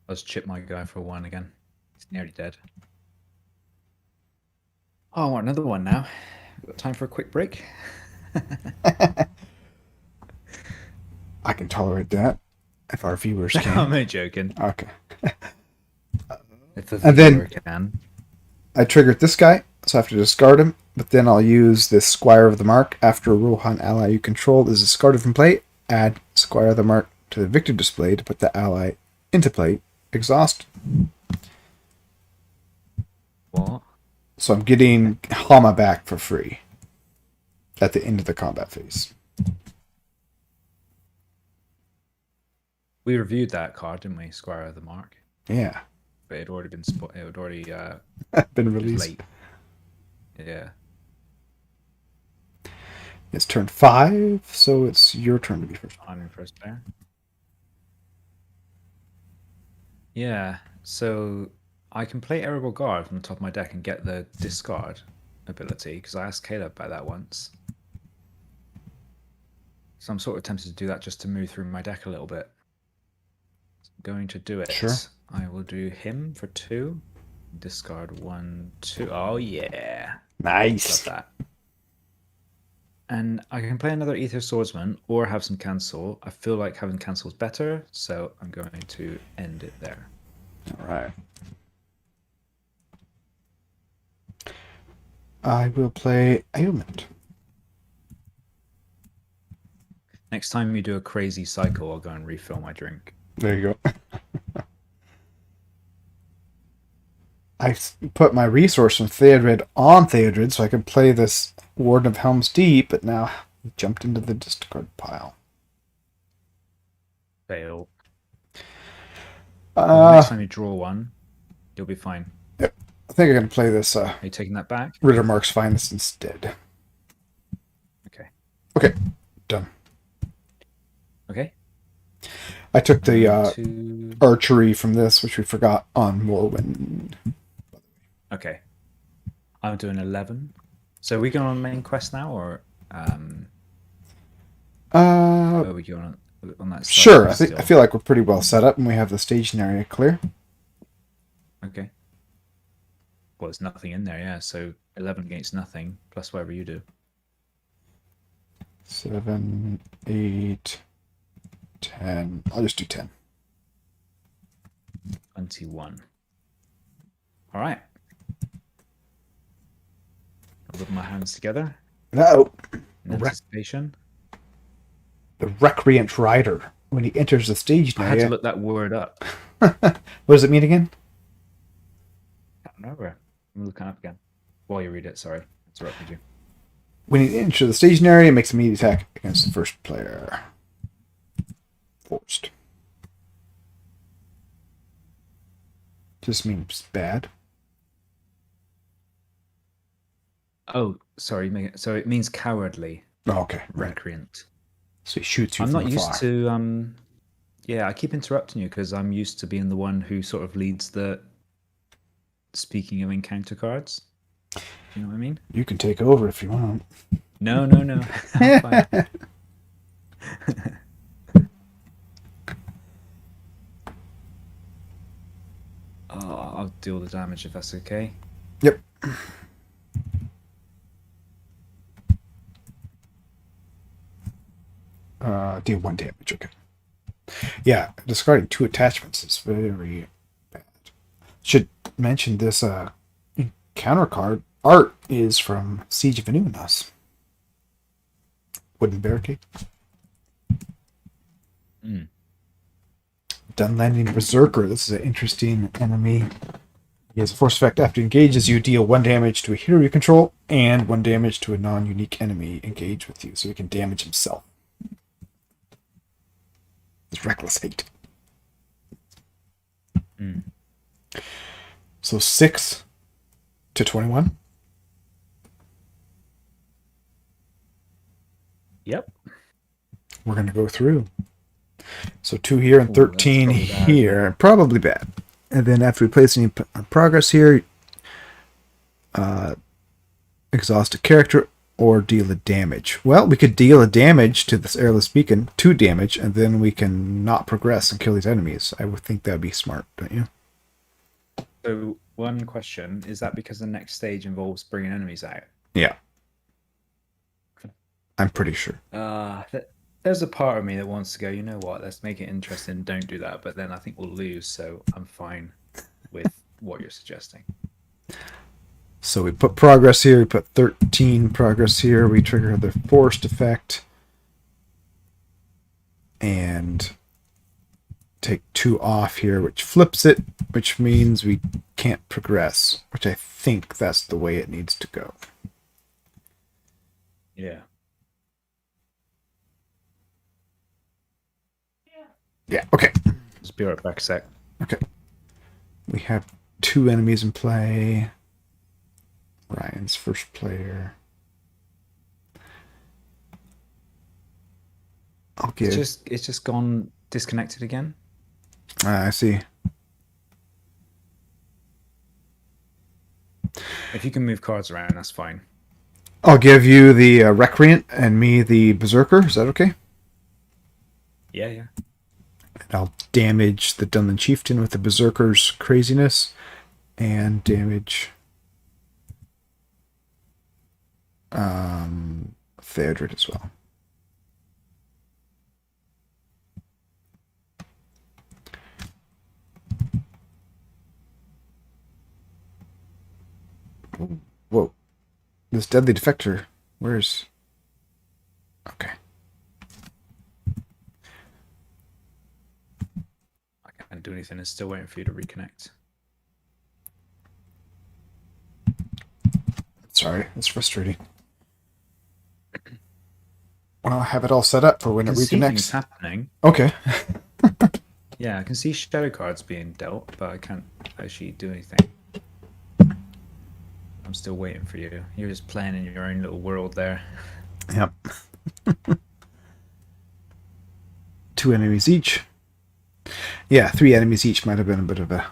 Let's chip my guy for 1 again. He's Nearly dead. Oh, I want another one now. Got time for a quick break? I can tolerate that if our viewers I'm can. only joking. Okay. If the And viewer then can. I triggered this guy, so I have to discard him. But then I'll use this Squire of the Mark. After a Rohan ally you control is discarded from play, add Squire of the Mark to the victory display to put the ally into play. Exhaust. What? So I'm getting Hama back for free at the end of the combat phase. We reviewed that card, didn't we? Squire of the Mark. Yeah. But it had already been it had already Been it was released. late. Yeah. It's turn 5, so it's your turn to be first. I'm in first there. Yeah. So I can play Arable Guard from the top of my deck and get the discard ability, because I asked Caleb about that once. So I'm sort of tempted to do that just to move through my deck a little bit. I'm going to do it. Sure. I will do him for 2. Discard 1, 2. Oh yeah. Nice. Love that. And I can play another Ether Swordsman or have some cancel. I feel like having cancel is better, so I'm going to end it there. All right. I will play Ailment. Next time you do a crazy cycle, I'll go and refill my drink. There you go. I put my resource from Theodred on Theodred so I could play this Warden of Helm's Deep, but now he jumped into the discard pile. Fail. Well, next time you draw one, you'll be fine. Yep. I think I'm going to play this Are you taking that back? Rittermark's Finest instead. Okay. Okay. Done. Okay. I took the Two... archery from this, which we forgot on Morrowind. Okay. I'm doing 11. So are we going on main quest now, or are we going on that side Sure. I still? feel like we're pretty well set up, and we have the staging area clear. Okay. Well, there's nothing in there, yeah. So 11 against nothing, plus whatever you do. 7, 8, 10. I'll just do 10. 21. All right. I'll rub my hands together. No. In anticipation. The Recreant Rider. When he enters the staging I had to area. look that word up. What does it mean again? I don't know where. I'm looking up again. While you read it, sorry. Interrupted you. When he enters the staging area, it makes an immediate attack against the first player. Forced. Just means bad. Oh, sorry. So it means cowardly. Oh, okay. Right. Recreant. So he shoots you I'm from not used afar. to yeah, I keep interrupting you because I'm used to being the one who sort of leads the speaking of encounter cards. You know what I mean? You can take over if you want. No. I'm fine. I'll deal the damage if that's okay. Yep. Deal 1 damage, okay. Yeah, discarding 2 attachments is very bad. Should mention this counter card art is from Siege of Anunas. Wooden barricade. Dunlanding Berserker. This is an interesting enemy. He has a force effect. After he engages you, deal 1 damage to a hero you control and 1 damage to a non-unique enemy engaged with you, so he can damage himself. It's reckless hate. So 6 to 21. Yep. We're going to go through. So 2 here and Ooh, 13 that's probably here. Probably bad. And then after we place any progress here, exhaust a character or deal a damage. Well, we could deal a damage to this airless beacon, 2 damage, and then we can not progress and kill these enemies. I would think that would be smart, don't you? So one question, is that because the next stage involves bringing enemies out? Yeah. I'm pretty sure. There's a part of me that wants to go, you know what, let's make it interesting, don't do that. But then I think we'll lose, so I'm fine with what you're suggesting. So we put progress here, we put 13 progress here, we trigger the forced effect. And take 2 off here, which flips it, which means we can't progress, which I think that's the way it needs to go. Yeah. Yeah, okay. Just be right back a sec. Okay. We have 2 enemies in play. Ryan's first player. I'll give... It's just gone disconnected again. I see. If you can move cards around, that's fine. I'll give you the Recreant and me the Berserker. Is that okay? Yeah, yeah. And I'll damage the Dunland Chieftain with the Berserker's craziness. And damage... Theodred as well. Whoa. This deadly defector. Where's... Okay. I can't do anything. It's still waiting for you to reconnect. Sorry, that's frustrating. Well, I have it all set up for when it See things reconnects. happening. Okay. Yeah, I can see shadow cards being dealt, but I can't actually do anything. I'm still waiting for you. You're just playing in your own little world there. Yep. 2 enemies each. Yeah, 3 enemies each might have been a bit of a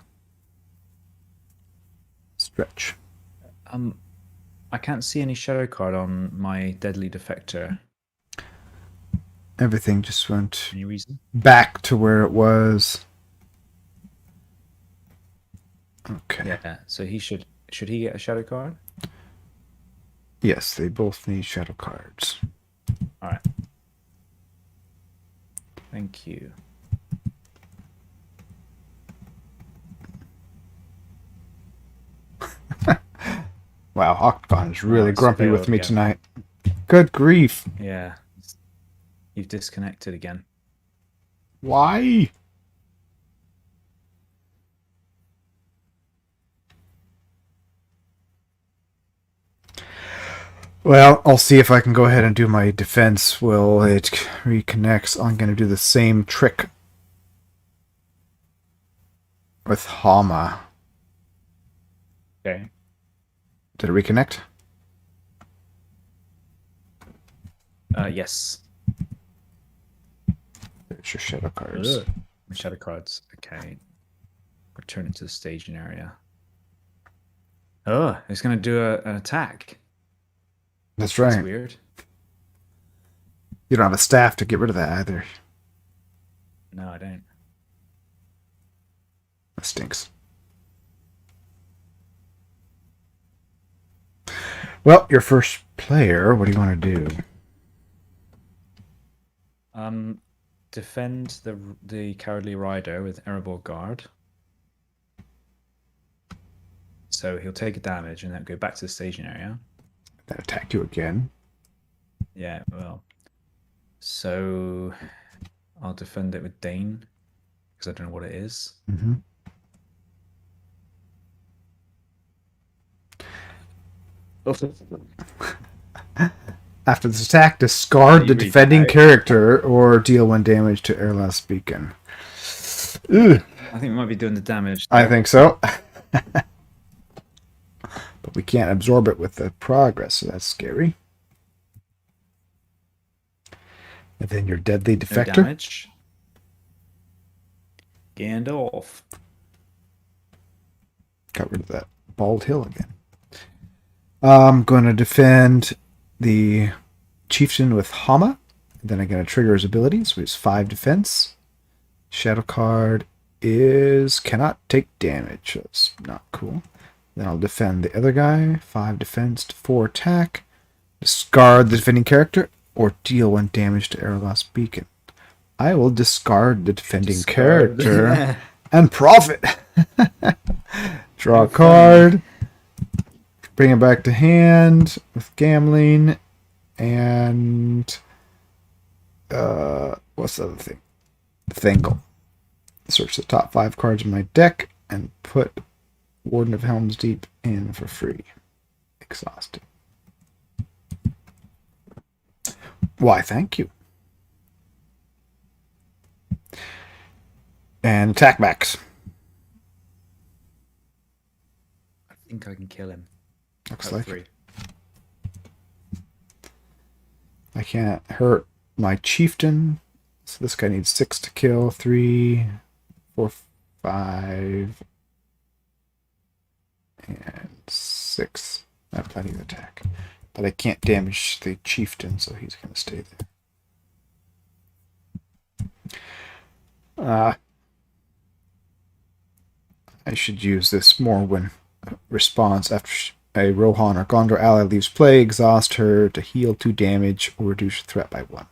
stretch. I can't see any shadow card on my deadly defector. Everything just went Any reason? back to where it was. Okay. Yeah, so should he get a shadow card? Yes, they both need shadow cards. Alright. Thank you. Wow, Octagon is really it's grumpy with failed me again. tonight. Good grief. Yeah. You've disconnected again. Why? Well, I'll see if I can go ahead and do my defense. Will it reconnects? I'm going to do the same trick with Hama. Okay. Did it reconnect? Yes. There's your shadow cards. Ugh. Shadow cards. Okay. Return it to the staging area. Oh, it's going to do an attack. That's right. That's weird. You don't have a staff to get rid of that either. No, I don't. That stinks. Well, your first player, what do you want to do? Defend the Cowardly Rider with Erebor Guard. So he'll take a damage and then go back to the staging area. Then attack you again. Yeah, well. So I'll defend it with Dane because I don't know what it is. Mm-hmm. After this attack, discard the defending character or deal 1 damage to Airless Beacon. Ugh. I think we might be doing the damage. I think so. But we can't absorb it with the progress, so that's scary. And then your deadly No defector. damage. Gandalf. Got rid of that bald hill again. I'm going to defend the Chieftain with Hama. Then I'm going to trigger his ability, so it's 5 defense. Shadow card is cannot take damage. That's not cool. Then I'll defend the other guy. 5 defense to 4 attack. Discard the defending character or deal 1 damage to Eorl's beacon. I will discard the defending character and profit. Draw a card. Bring it back to hand with gambling. And what's the other thing? Thangle. Search the top 5 cards in my deck and put Warden of Helm's Deep in for free. Exhausted. Why, thank you. And attack backs. I think I can kill him. Looks At like 3. I can't hurt my chieftain. So this guy needs 6 to kill. 3, 4, 5, and 6. I have plenty of attack. But I can't damage the chieftain, so he's going to stay there. I should use this more when response after a Rohan or Gondor ally leaves play. Exhaust her to heal 2 damage or reduce threat by 1.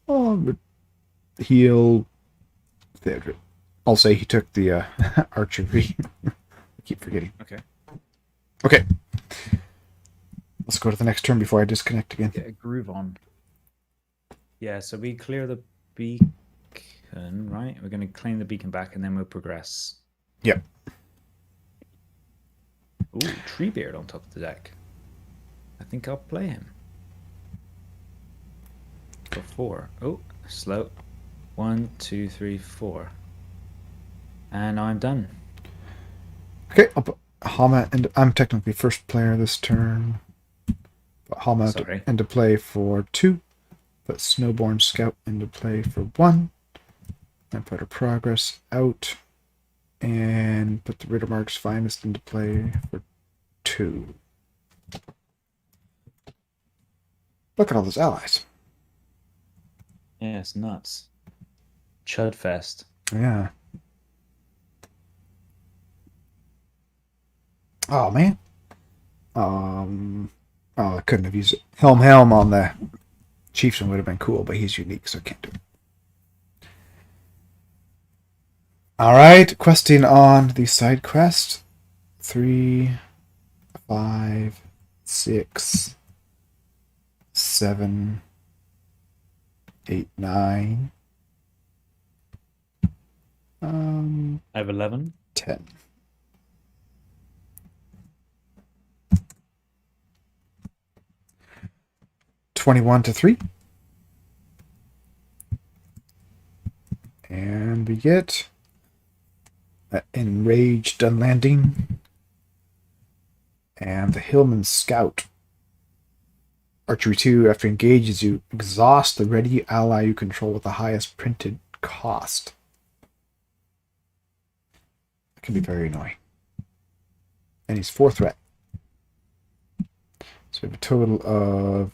Oh, heal. I'll say he took the archery. I keep forgetting. Okay. Okay. Let's go to the next turn before I disconnect again. Get a groove on. Yeah, so we clear the beacon, right? We're going to claim the beacon back and then we'll progress. Yep. Ooh, Treebeard on top of the deck. I think I'll play him. For 4. Oh, slow. 1, 2, 3, 4. And I'm done. Okay, I'll put Hama, and I'm technically first player this turn. Put Hama into play for 2. Put Snowborn Scout into play for 1. And put her progress out. And put the Riddermark's Finest into play for 2. Look at all those allies. Yeah, it's nuts. Chudfest. Yeah. Oh, man. Oh, I couldn't have used it. Helm on the Chieftain would have been cool, but he's unique, so I can't do it. Alright, questing on the side quest. 3, 5, 6, 7, 8, 9. I have 11. 10. To 3. And we get Enraged Unlanding and the Hillman Scout. Archery 2, after engages you, exhaust the ready ally you control with the highest printed cost. That can be very annoying. And he's 4 threat. So we have a total of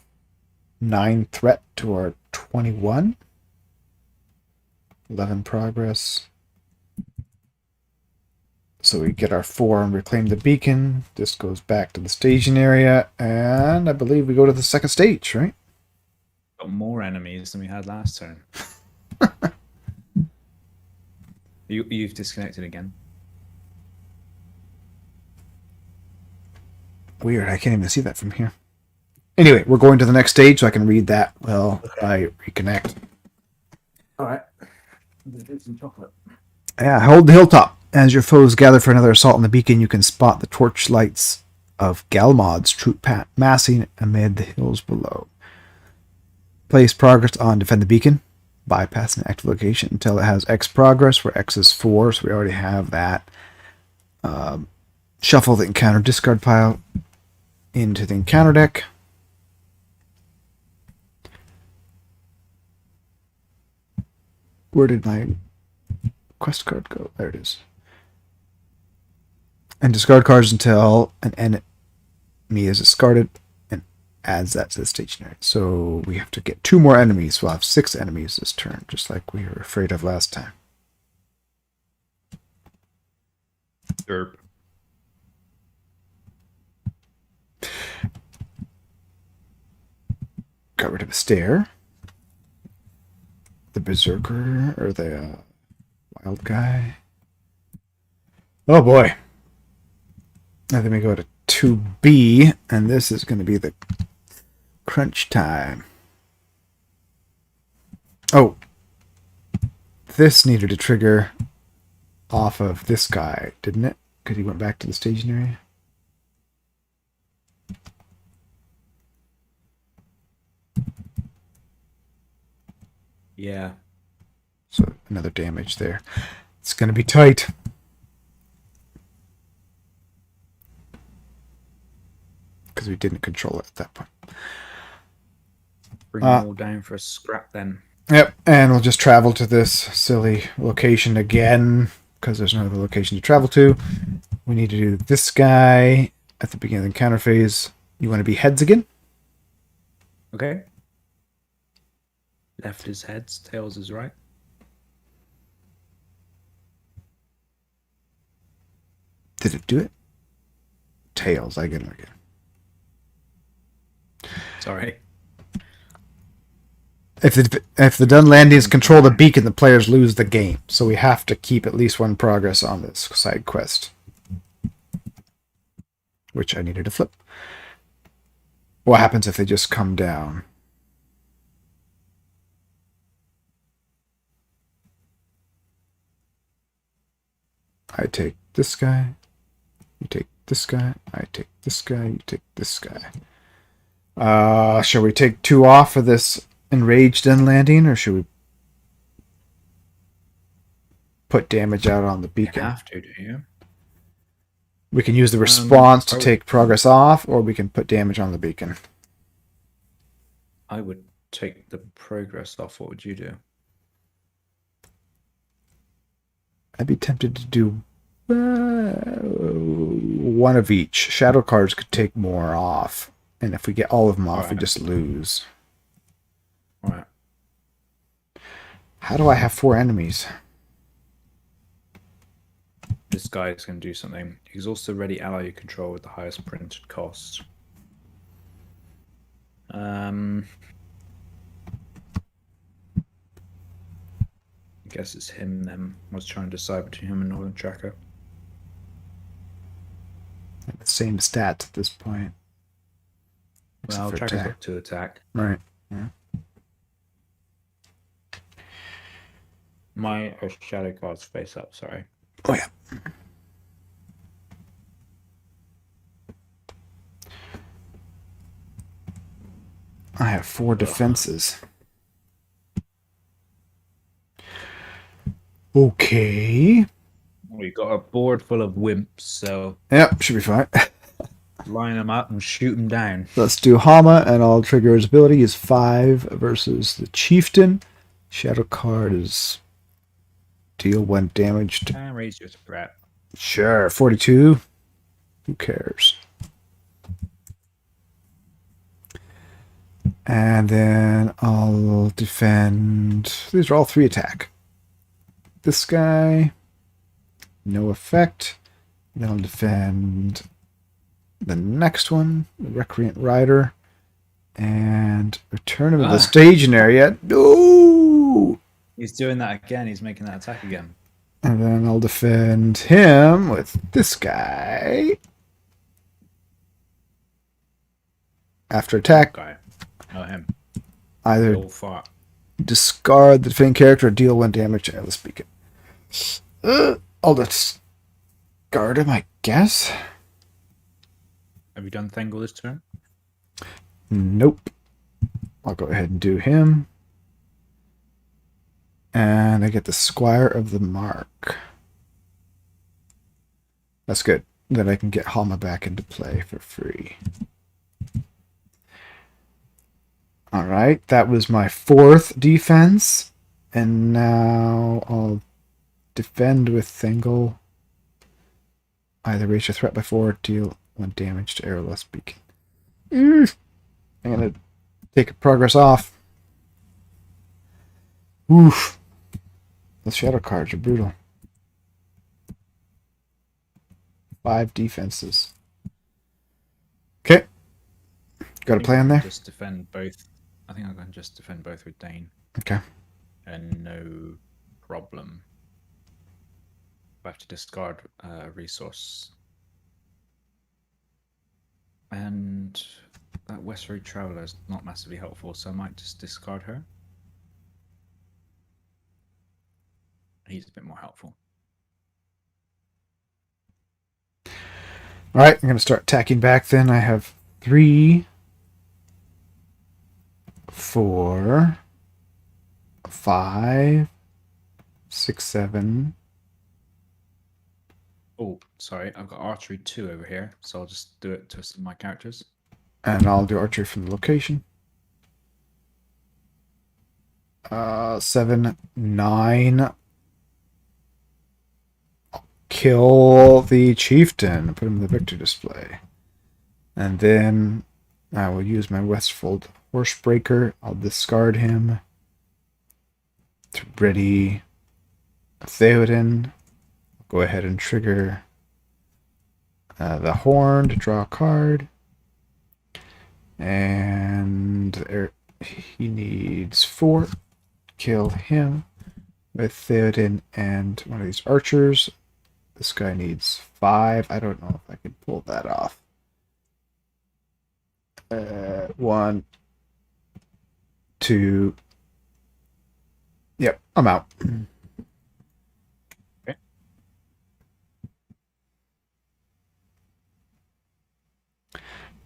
9 threat to our 21. 11 progress. So we get our 4 and reclaim the beacon. This goes back to the staging area. And I believe we go to the second stage, right? Got more enemies than we had last turn. You've disconnected again. Weird, I can't even see that from here. Anyway, we're going to the next stage, so I can read that while I reconnect. Alright. Let's some chocolate. Yeah, hold the hilltop. As your foes gather for another assault on the beacon, you can spot the torchlights of Galmod's troop massing amid the hills below. Place progress on defend the beacon. Bypass an active location until it has X progress, where X is 4, so we already have that. Shuffle the encounter discard pile into the encounter deck. Where did my quest card go? There it is. And discard cards until an enemy is discarded and adds that to the stationary. So we have to get 2 more enemies. We'll have 6 enemies this turn, just like we were afraid of last time. Derp. Got rid of a stair. The berserker or the wild guy. Oh boy. Now then we go to 2B, and this is going to be the crunch time. Oh. This needed to trigger off of this guy, didn't it? Because he went back to the staging area. Yeah. So another damage there. It's going to be tight. Because we didn't control it at that point. Bring them all down for a scrap then. Yep, and we'll just travel to this silly location again, because there's no other location to travel to. We need to do this guy at the beginning of the encounter phase. You want to be heads again? Okay. Left is heads, tails is right. Did it do it? Tails, I get it again. Sorry. If the Dunlandians control the beacon, the players lose the game. So we have to keep at least one progress on this side quest. Which I needed to flip. What happens if they just come down? I take this guy. You take this guy. I take this guy. You take this guy. Shall we take 2 off for this enraged Dunlandian, or should we put damage out on the beacon? You have to, do you? We can use the response to take progress off, or we can put damage on the beacon. I would take the progress off. What would you do? I'd be tempted to do one of each. Shadow cards could take more off, and if we get all of them off, we just lose. All right. How do I have 4 enemies? This guy is going to do something. Exhaust the ready ally you control with the highest printed cost. I guess it's him then. I was trying to decide between him and Northern Tracker. The same stats at this point. Well, Tracker's got 2 attack. Right. Yeah. My shadow cards face up, sorry. Oh, yeah. I have 4 defenses. Okay. We got a board full of wimps, so Yep, should be fine. line them up and shoot them down. Let's do Hama, and I'll trigger his ability is 5 versus the Chieftain. Shadow card is deal 1 damage to... And raise your threat. Sure, 42. Who cares? And then I'll defend... These are all 3 attack. This guy, no effect. Then I'll defend the next one, the Recreant Rider, and Return of the Staging Area. No! He's doing that again. He's making that attack again. And then I'll defend him with this guy. After attack, Guy. Oh, him. either All fart. discard the defending character or deal 1 damage to the beacon. I'll discard him, I guess. Have you done Thengel this turn? Nope. I'll go ahead and do him. And I get the Squire of the Mark. That's good. Then I can get Hama back into play for free. Alright, that was my 4th defense. And now I'll defend with Thengel. Either raise your threat by 4 or deal 1 damage to arrowless beacon. I'm going to take a progress off. Oof. The shadow cards are brutal. 5 defenses. Okay. Got a plan there? Just defend both. I think I can just defend both with Dane. Okay. And no problem. I have to discard a resource. And that West Road Traveller is not massively helpful, so I might just discard her. He's a bit more helpful. All right, I'm going to start tacking back then. I have 3, 4, 5, 6, 7. Oh, sorry, I've got archery 2 over here, so I'll just do it to some of my characters. And I'll do archery from the location. 7, 9. Kill the chieftain. Put him in the victor display. And then I will use my Westfold Horsebreaker. I'll discard him to ready Theoden. Go ahead and trigger the horn to draw a card. And there, he needs 4. Kill him with Theoden and one of these archers. This guy needs 5. I don't know if I can pull that off. 1, 2. Yep, I'm out. Okay.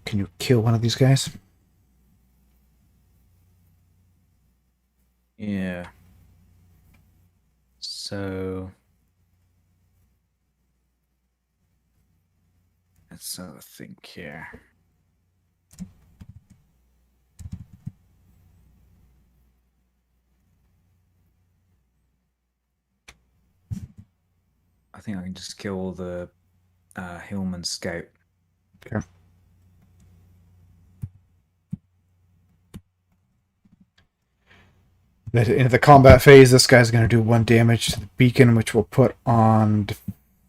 Can you kill one of these guys? Yeah. So let's have a think here. I think I can just kill the Hillman scout. Okay. Into the combat phase, this guy's going to do 1 damage to the beacon, which we'll put on...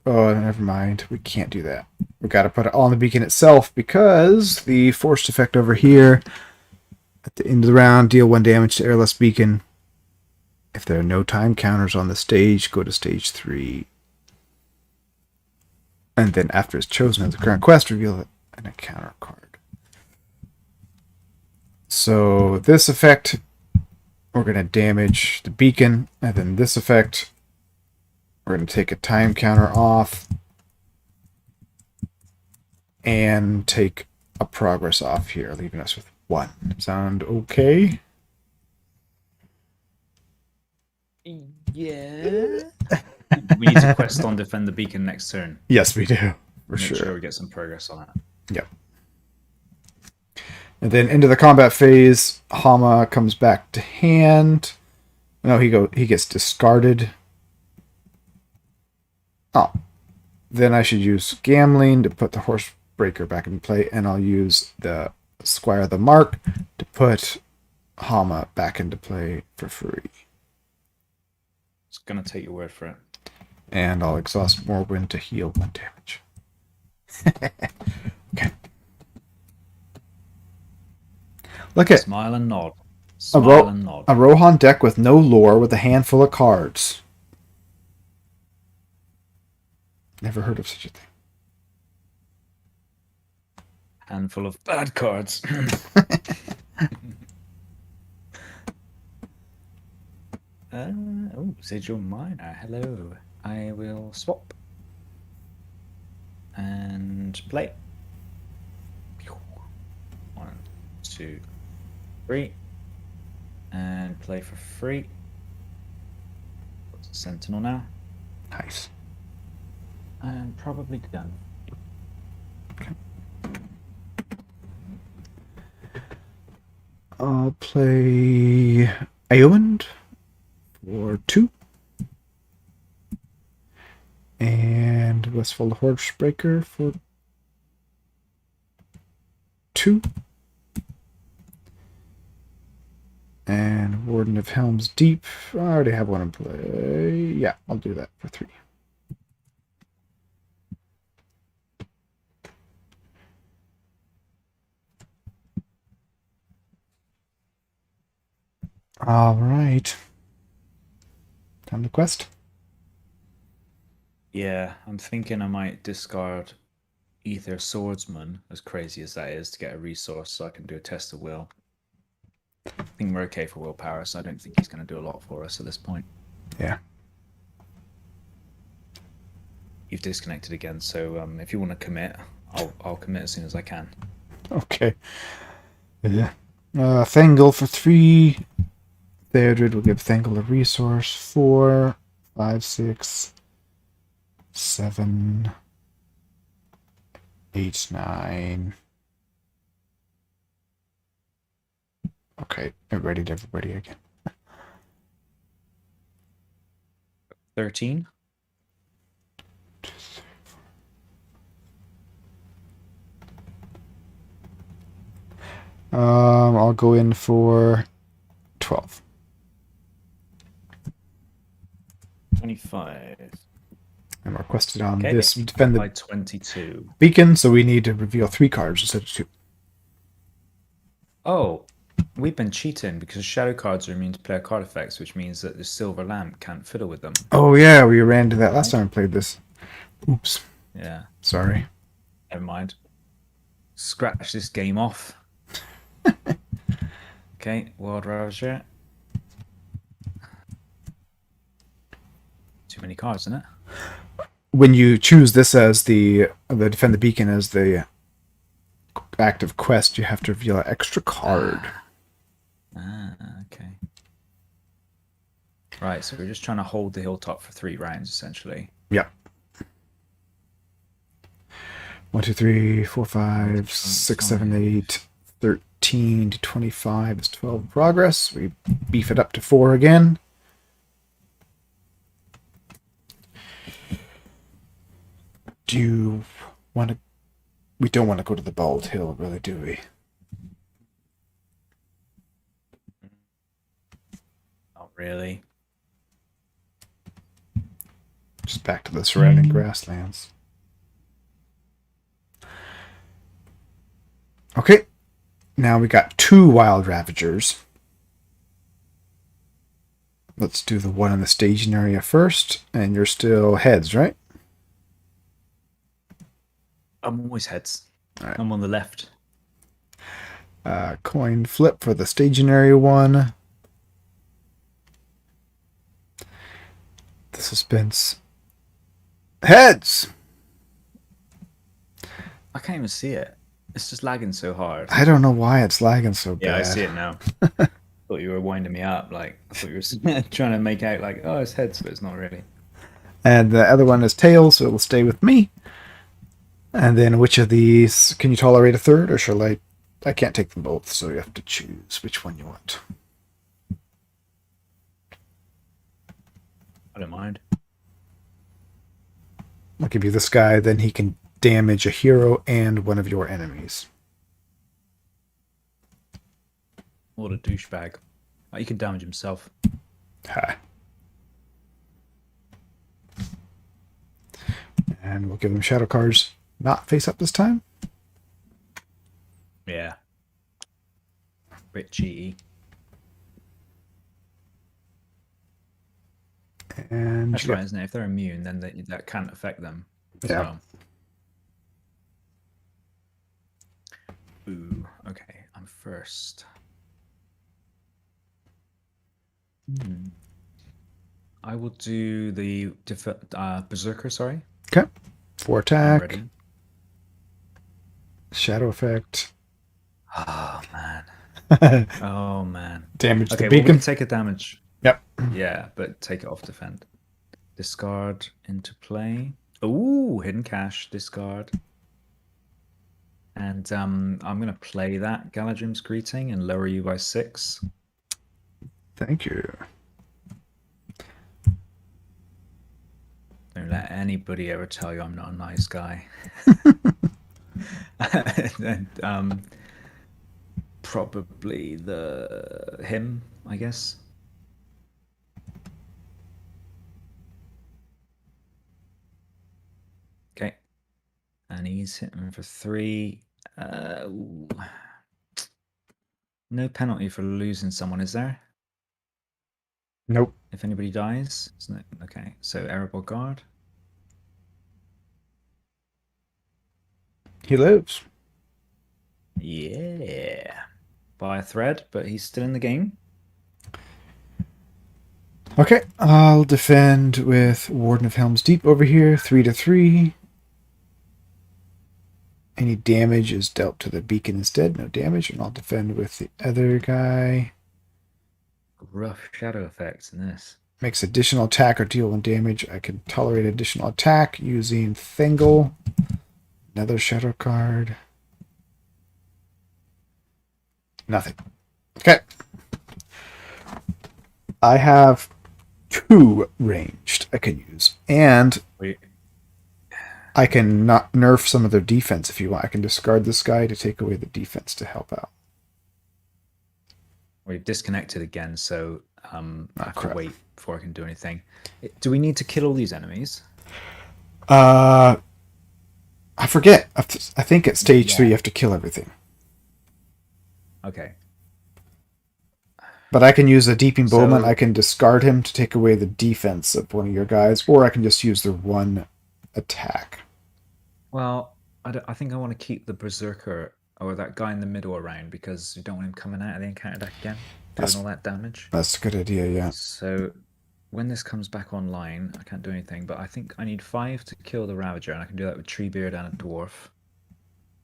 Oh, never mind. We can't do that. We've got to put it on the beacon itself because the forced effect over here at the end of the round, deal 1 damage to airless beacon. If there are no time counters on the stage, go to stage 3. And then after it's chosen as a current quest, reveal an encounter card. So this effect, we're going to damage the beacon, and then this effect, we're going to take a time counter off and take a progress off here, leaving us with 1. Sound okay? Yeah. We need to quest on defend the beacon next turn. Yes, we do. For Make sure. sure we get some progress on it. Yep. And then into the combat phase, Hama comes back to hand. No, he gets discarded. Oh. Then I should use Gambling to put the Horsebreaker back in play, and I'll use the Squire of the Mark to put Hama back into play for free. It's gonna take your word for it. And I'll exhaust Morrowind to heal 1 damage. Okay. Look at Smile and nod. a Smile and nod. Rohan deck with no lore with a handful of cards. Never heard of such a thing. Handful of bad cards. Oh, Sigil Miner. Hello. I will swap. And play. 1, 2, 3. And play for free. Sentinel now. Nice. And probably done. Okay. I'll play Aomond for 2. And Westfold Horsebreaker for 2. And Warden of Helm's Deep. I already have one in play. Yeah, I'll do that for 3. All right. Time to quest. Yeah, I'm thinking I might discard Ether Swordsman, as crazy as that is, to get a resource so I can do a test of will. I think we're okay for willpower, so I don't think he's going to do a lot for us at this point. Yeah. You've disconnected again, so if you want to commit, I'll commit as soon as I can. Okay. Yeah. Thangel for 3. Theodred will give Thangel a resource. 4, 5, 6, 7, 8, 9. Okay, I'm ready to everybody again. 13. I'll go in for 12. 25. And we're quested on Okay. this. We defend By the 22. beacon, so we need to reveal 3 cards instead of 2. Oh, we've been cheating because shadow cards are immune to player card effects, which means that the silver lamp can't fiddle with them. Oh yeah, we ran into that last time I played this. Oops. Yeah. Sorry. Never mind. Scratch this game off. Okay, World Ravager. Too many cards, isn't it? When you choose this as the defend the beacon as the active quest, you have to reveal an extra card. Okay. Right, so we're just trying to hold the hilltop for 3 rounds, essentially. Yep. 1, 2, 3, 4, 5, 6, 7, 8, 13 to 25 is 12 progress. We beef it up to 4 again. Do you want to... We don't want to go to the Bald Hill, really, do we? Not really. Just back to the surrounding grasslands. Okay. Now we got 2 Wild Ravagers. Let's do the one in the staging area first. And you're still heads, right? I'm always heads. All right. I'm on the left. Coin flip for the staging area one. The suspense. Heads! I can't even see it. It's just lagging so hard. I don't know why it's lagging so bad. Yeah, I see it now. Thought you were winding me up. Like, I thought you were trying to make out like, oh, it's heads, but it's not really. And the other one is tails, so it'll stay with me. And then which of these... Can you tolerate a third, or shall I... I can't take them both, so you have to choose which one you want. I don't mind. I'll give you this guy, then he can damage a hero and one of your enemies. What a douchebag. Oh, he can damage himself. Ha. And we'll give them shadow cards. Not face up this time. Yeah. Bit cheaty. And That's right, isn't it? If they're immune, then that can't affect them. Yeah. So. Ooh, okay. I'm first. I will do the Berserker, sorry. Okay. 4 I'm attack. ready. Shadow effect. Oh, man. Oh, man. Damage Okay, the well, we beacon. can take a damage. Yep. Yeah, but take it off defend. Discard into play. Ooh, hidden cache. Discard. And I'm going to play that Galadrim's Greeting and lower you by 6. Thank you. Don't let anybody ever tell you I'm not a nice guy. And probably him, I guess. Okay. And he's hitting for 3. Ooh. No penalty for losing someone, is there? Nope. If anybody dies, isn't it? Okay, so Erebor Guard. He lives. Yeah. By a thread, but he's still in the game. Okay, I'll defend with Warden of Helm's Deep over here, 3/3. Any damage is dealt to the beacon instead, no damage, and I'll defend with the other guy. Rough shadow effects in this. Makes additional attack or deal 1 damage. I can tolerate additional attack using Thengel. Another shadow card. Nothing. Okay. I have 2 ranged I can use. And Wait. I can not nerf some of their defense if you want. I can discard this guy to take away the defense to help out. We've disconnected again, so I have crap. to wait before I can do anything. Do we need to kill all these enemies? I forget. I think at stage 3 you have to kill everything. Okay. But I can use a Deeping Bowman. So- I can discard him to take away the defense of one of your guys, or I can just use the 1 attack. Well, I think I want to keep the Berserker or that guy in the middle around because you don't want him coming out of the encounter deck again, doing all that damage. That's a good idea, yeah. So when this comes back online, I can't do anything, but I think I need 5 to kill the Ravager, and I can do that with Treebeard and a Dwarf.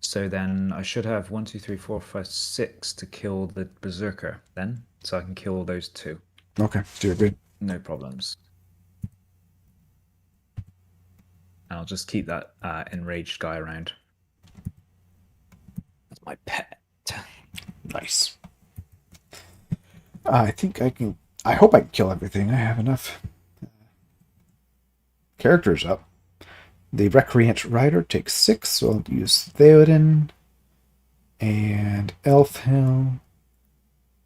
So then I should have 1, 2, 3, 4, 5, 6 to kill the Berserker then. So I can kill those 2. Okay, you're good. No problems. And I'll just keep that enraged guy around. That's my pet. Nice. I think I can... I hope I can kill everything. I have enough characters up. The Recreant Rider takes 6, so I'll use Theoden and Elfhelm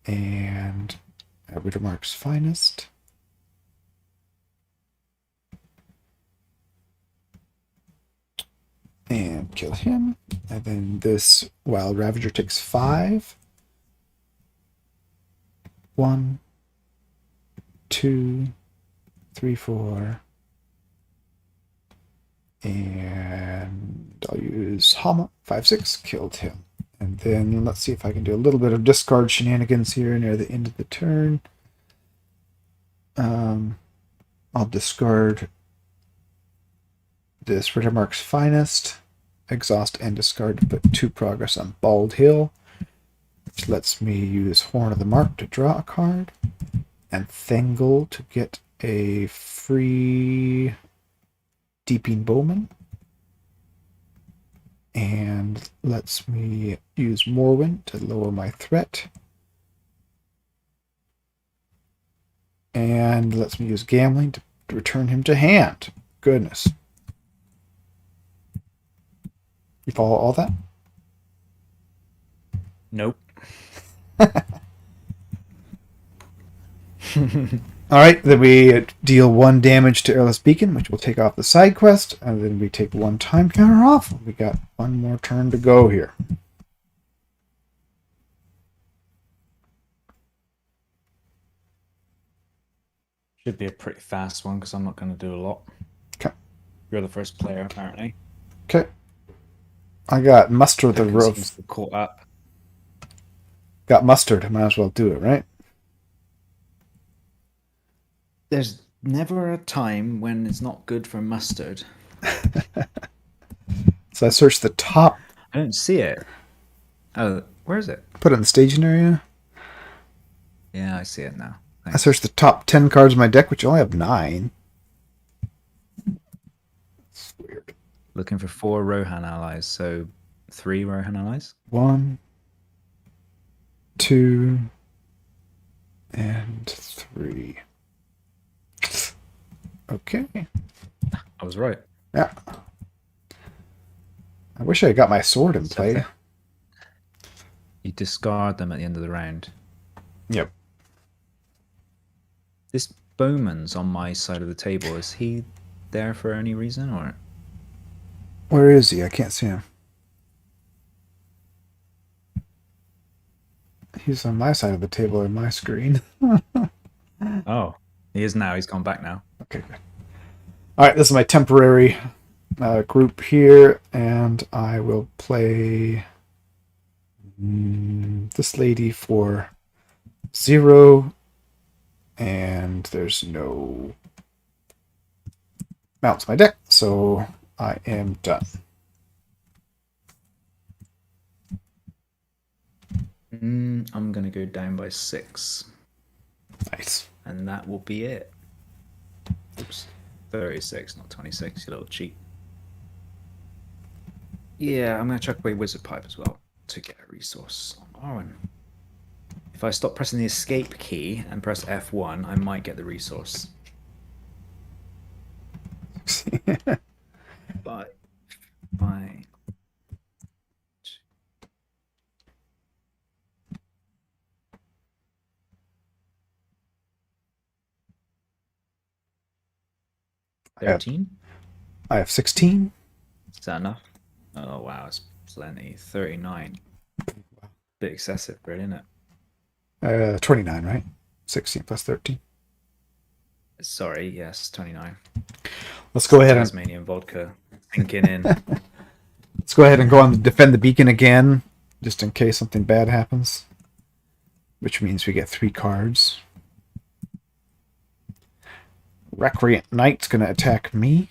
and Riddermark's Finest. And kill him. And then this Wild Ravager takes 5. 1, 2, 3, 4. And I'll use Hama, 5, 6, killed him. And then let's see if I can do a little bit of discard shenanigans here near the end of the turn. I'll discard this Riddermark's Finest, exhaust and discard to put 2 progress on Bald Hill, which lets me use Horn of the Mark to draw a card, and Thengel to get a free Deeping Bowman, and lets me use Morrowind to lower my threat, and lets me use Gambling to return him to hand. Goodness. You follow all that? Nope. Alright, then we deal 1 damage to Airless Beacon, which will take off the side quest, and then we take 1 time counter off. We got 1 more turn to go here. Should be a pretty fast one because I'm not going to do a lot. Okay. You're the first player, apparently. Okay. I got Muster the Seems Roof. to caught up. Got Mustard. I might as well do it, right? There's never a time when it's not good for mustard. So I searched the top. I don't see it. Oh, where is it? Put it in the staging area. Yeah, I see it now. I searched the top 10 cards of my deck, which I only have 9. That's weird. Looking for 4 Rohan allies, so 3 Rohan allies? 1, 2, and 3. Okay. I was right. Yeah. I wish I had got my sword in play. You discard them at the end of the round. Yep. This Bowman's on my side of the table. Is he there for any reason, or? Where is he? I can't see him. He's on my side of the table in my screen. Oh. He is now. He's gone back now. Okay, good. All right, this is my temporary group here, and I will play this lady for 0, and there's no mounts my deck, so I am done. I'm gonna go down by 6, Nice. and that will be it. Oops, 36, not 26. You little cheat. Yeah, I'm gonna chuck away Wizard Pipe as well to get a resource on Arwen. If I stop pressing the escape key and press F1, I might get the resource. But fine. I have 13? I have 16. Is that enough? Oh wow, it's plenty. 39. Bit excessive, really, isn't it? 29, right? 16 plus 13. Sorry, yes, 29. Let's go ahead and Tasmanian vodka sinking in. let's go ahead and go on to defend the beacon again, just in case something bad happens. Which means we get 3 cards. Recreant Knight's going to attack me.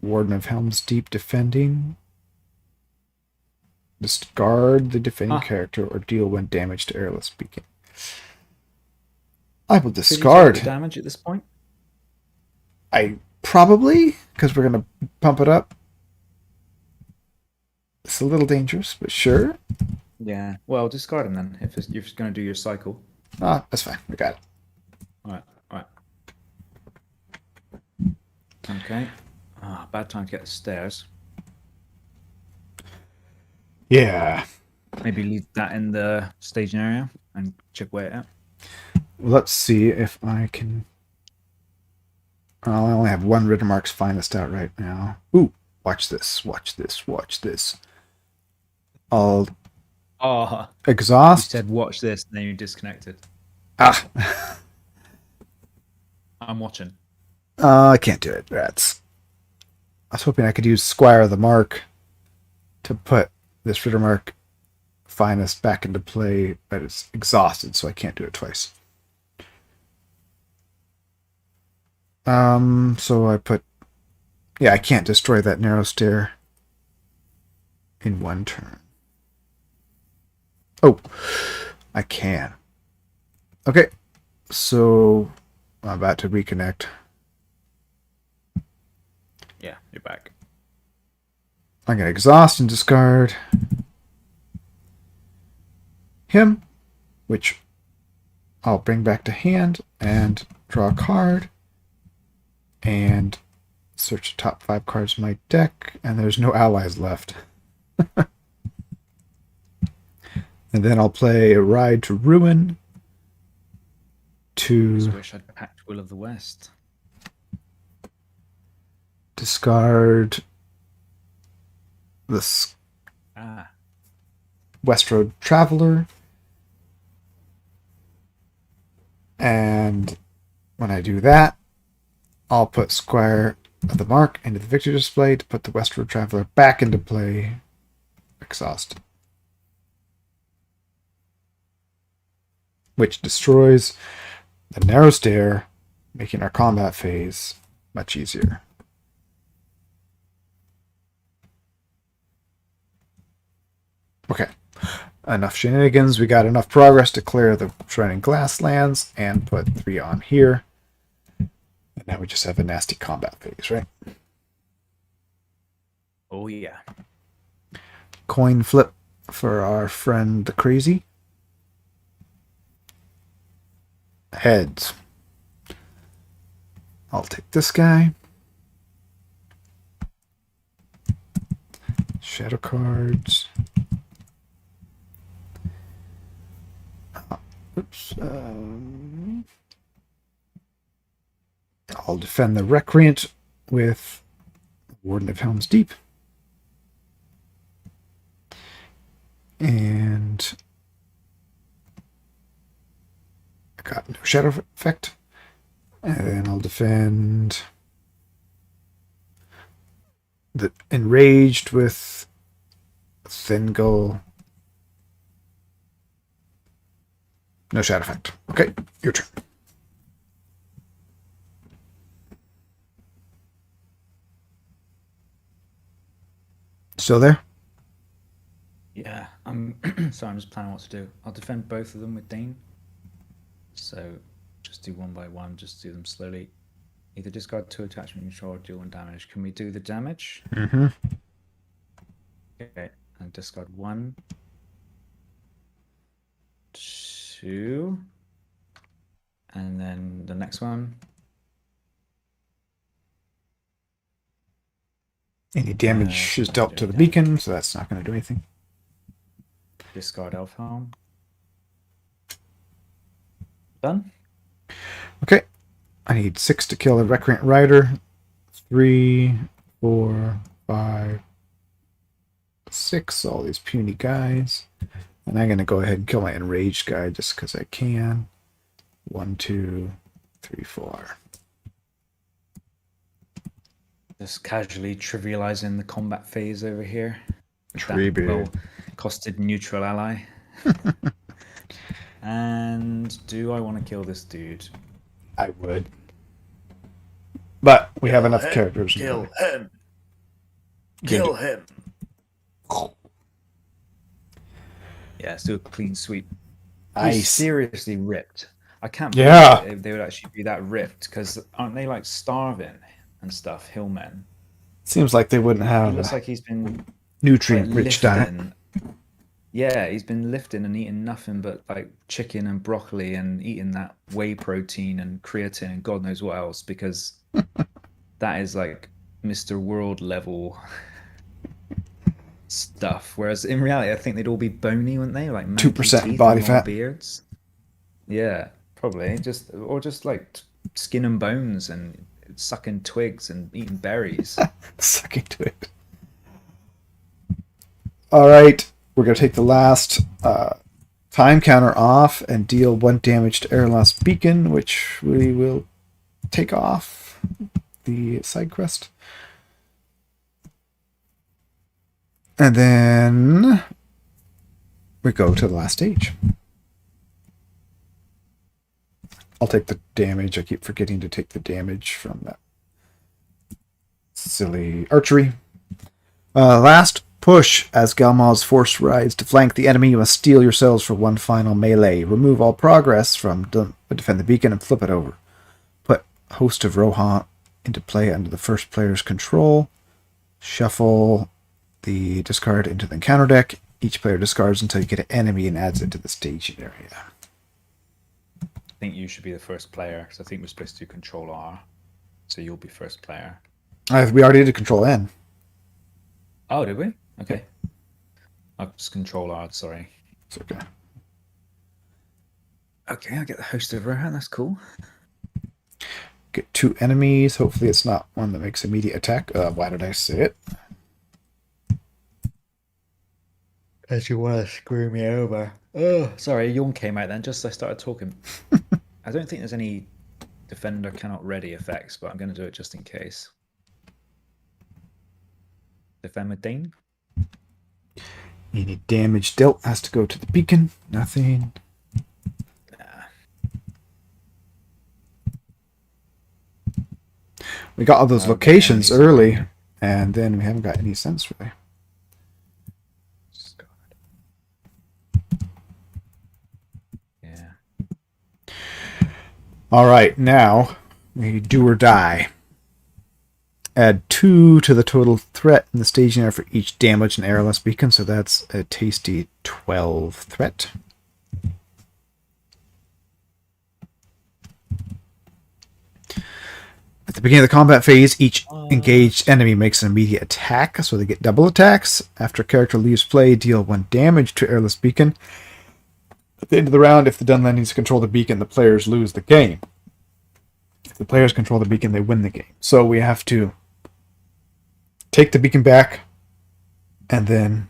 Warden of Helm's Deep defending. Discard the defending character or deal 1 damage to airless beacon. I will discard. Could you take the damage at this point? I probably, because we're going to pump it up. It's a little dangerous, but sure. Yeah. Well, discard him then, if you're just going to do your cycle. Ah, that's fine. We got it. Alright. Okay. Bad time to get the stairs. Yeah. Maybe leave that in the staging area and check where it out. Well, let's see if I can... I only have 1 Rittermark's Finest out right now. Ooh, watch this. I'll exhaust. You said watch this, and then you disconnected. Ah. I'm watching. I can't do it. Rats. I was hoping I could use Squire of the Mark to put this Rittermark Finest back into play, but it's exhausted, so I can't do it twice. So I put... Yeah, I can't destroy that narrow stair in 1 turn. Oh, I can. Okay, so I'm about to reconnect. Yeah, you're back. I'm going to exhaust and discard him, which I'll bring back to hand and draw a card and search the top 5 cards of my deck, and there's no allies left. And then I'll play a Ride to Ruin I just wish I'd packed Will of the West. Discard this Westroad Traveler. And when I do that, I'll put Squire of the Mark into the victory display to put the Westroad Traveler back into play. Exhaust. Which destroys the narrow stair, making our combat phase much easier. Okay. Enough shenanigans. We got enough progress to clear the Shining Glasslands and put 3 on here. And now we just have a nasty combat phase, right? Oh, yeah. Coin flip for our friend the Crazy. Heads. I'll take this guy. Shadow cards. Oops. I'll defend the Recreant with Warden of Helm's Deep. And I got no shadow effect. And then I'll defend the enraged with Thingol. No shadow effect. Okay, your turn. Still there? Yeah, I'm sorry, I'm just planning what to do. I'll defend both of them with Dane. So just do one by one, just do them slowly. Either discard 2 attachment control or deal 1 damage. Can we do the damage? Mm-hmm. Okay, and discard 1, 2, and then the next one. Any damage is dealt to the beacon, so that's not going to do anything. Discard Elf Helm. Done. Okay. I need 6 to kill the Recreant Rider. 3, 4, 5, 6. All these puny guys. And I'm going to go ahead and kill my enraged guy just because I can. 1, 2, 3, 4. Just casually trivializing the combat phase over here. Well costed neutral ally. And do I want to kill this dude? I would. But we have enough characters. Kill him. Kill him. Yeah, let's do a clean sweep. He's seriously ripped. I can't believe if they would actually be that ripped, because aren't they like starving and stuff, hillmen? Seems like they wouldn't have. He looks like he's been nutrient-rich diet. Yeah, he's been lifting and eating nothing but like chicken and broccoli and eating that whey protein and creatine and God knows what else, because that is like Mr. World level stuff. Whereas in reality, I think they'd all be bony, wouldn't they? Like 2% body fat, beards. Yeah, probably just like skin and bones and sucking twigs and eating berries. Sucking twigs. All right, we're gonna take the last time counter off and deal 1 damage to Eorl's Beacon, which we will take off the side quest. And then we go to the last stage. I'll take the damage. I keep forgetting to take the damage from that silly archery. Last push. As Galmal's force rides to flank the enemy, you must steel yourselves for 1 final melee. Remove all progress from defend the beacon and flip it over. Put Host of Rohan into play under the first player's control. Shuffle the discard into the encounter deck. Each player discards until you get an enemy and adds it to the staging area. I think you should be the first player, because I think we're supposed to do Control R, so you'll be first player. We already did Control N. Oh, did we? Okay. I just Control R, sorry. It's okay. Okay, I'll get the Host of Rohan, that's cool. Get 2 enemies. Hopefully it's not one that makes immediate attack. Why did I say it? As you want to screw me over. Oh, sorry, a yawn came out then, just as I started talking. I don't think there's any defender cannot ready effects, but I'm going to do it just in case. Defend with Dane. Any damage dealt has to go to the beacon. Nothing. Nah. We got all those locations early, and then we haven't got any sense really. All right, now we do or die. Add 2 to the total threat in the staging area for each damage and Eorl's Beacon, so that's a tasty 12 threat. At the beginning of the combat phase, each engaged enemy makes an immediate attack, so they get double attacks. After a character leaves play, deal 1 damage to Eorl's Beacon. At the end of the round, if the Dunland needs to control the beacon, the players lose the game. If the players control the beacon, they win the game. So we have to take the beacon back, and then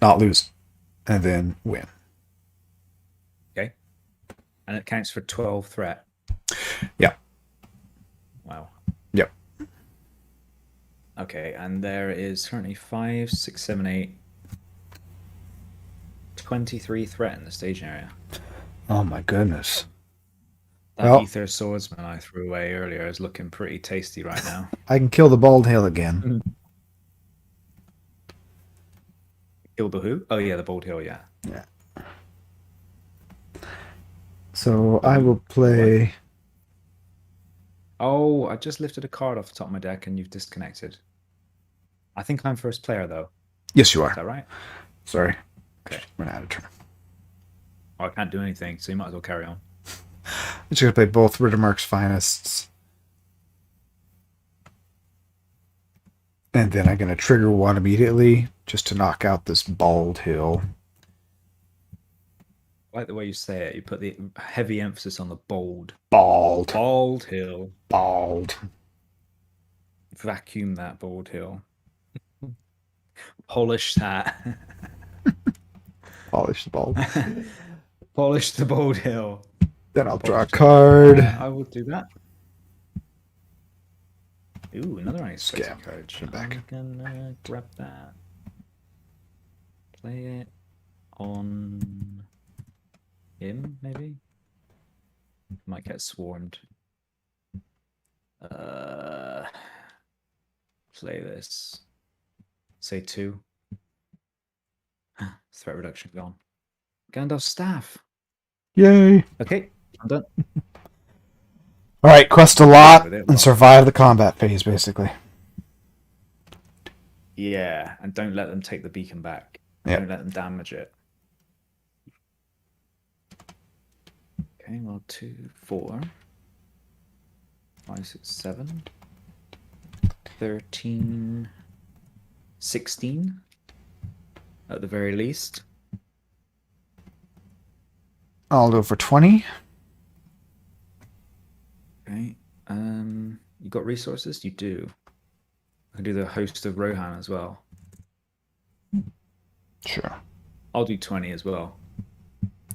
not lose, and then win. Okay. And it counts for 12 threat. Yeah. Wow. Yep. Okay, and there is currently 5, 6, 7, 8, 23 threat in the staging area. Oh my goodness. That Well, ether swordsman I threw away earlier is looking pretty tasty right now. I can kill the bald hill again. Kill the who? Oh yeah, the bald hill. Yeah. Yeah. So The I who? will play. Oh, I just lifted a card off the top of my deck and you've disconnected. I think I'm first player though. Yes, you Is are. that right? Sorry. Okay. Run out of turn. Oh, I can't do anything, so you might as well carry on. I'm just gonna play both Rittermark's Finest. And then I'm gonna trigger one immediately just to knock out this bald hill. I like the way you say it. You put the heavy emphasis on the bold. Bald. Bald hill. Bald. Vacuum that bald hill. Polish that. Polish the bald. Polish the bald hill. Then I'll draw a Polished it. card. I will do that. Ooh, another unexpected Scam. card. Put it back. I'm gonna grab that. Play it on him, maybe? Might get swarmed. Play this. Say 2. Threat reduction gone. Gandalf's staff. Yay. Okay, I'm done. Alright, quest a lot With it, and well. survive the combat phase, basically. Yeah, and don't let them take the beacon back. Yep. Don't let them damage it. Okay, well, 2, 4, 5, 6, 7, 13, 16 at the very least. I'll go for 20. Okay. You got resources? You do. I can do the host of Rohan as well. Sure. I'll do 20 as well.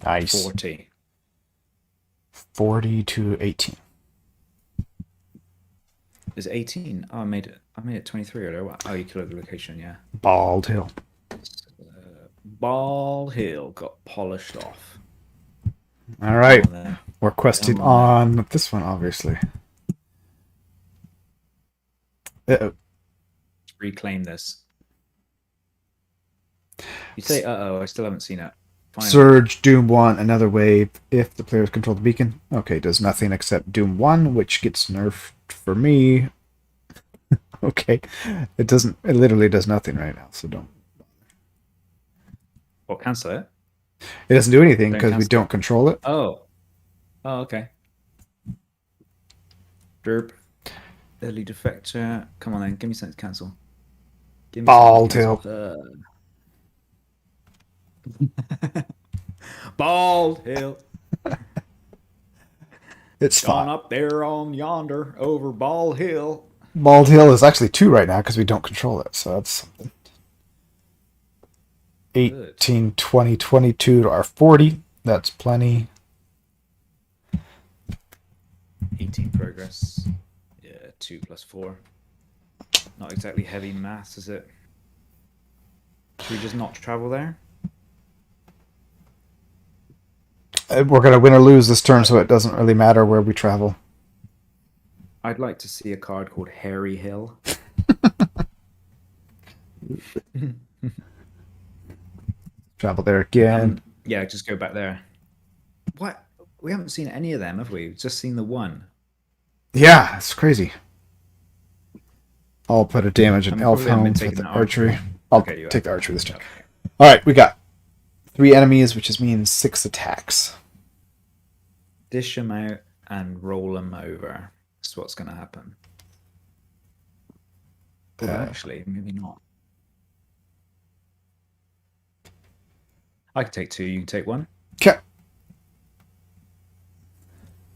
Nice. 40. 40 to 18. Is it 18? Oh, I made it 23 earlier. What? Oh, you killed the location, yeah. Bald hill. Bald Hill got polished off. Alright. Come on then. We're questing Come on. on this one, obviously. Uh-oh. Reclaim this. You say uh-oh, I still haven't seen it. Finally. Surge, Doom 1, another wave. If the players control the beacon. Okay, does nothing except Doom 1, which gets nerfed for me. Okay. It literally does nothing right now, so don't. Well, cancel it. It doesn't do anything Don't because we cancel don't control it. Oh. Oh, okay. Derp. Early defector. Come on then, give me something to cancel. Give me Bald something to cancel. Bald Hill. It's Gone fine. up there on yonder over Bald Hill. Bald Hill is actually 2 right now because we don't control it, so that's something. 18, 20, 22 to our 40. That's plenty. 18 progress. Yeah, 2 plus 4. Not exactly heavy maths, is it? Should we just not travel there? We're going to win or lose this turn, so it doesn't really matter where we travel. I'd like to see a card called Hairy Hill. Travel there again. Yeah, just go back there. What? We haven't seen any of them, have we? We've just seen the one. Yeah, it's crazy. I'll put a damage in And we Elf probably haven't been Hounds with taking the the archery. archery. I'll Okay, you take the have. archery this turn. Okay. Alright, we got 3 enemies, which means 6 attacks. Dish them out and roll them over. That's what's going to happen. Well, actually, maybe not. I can take 2, you can take 1. Okay.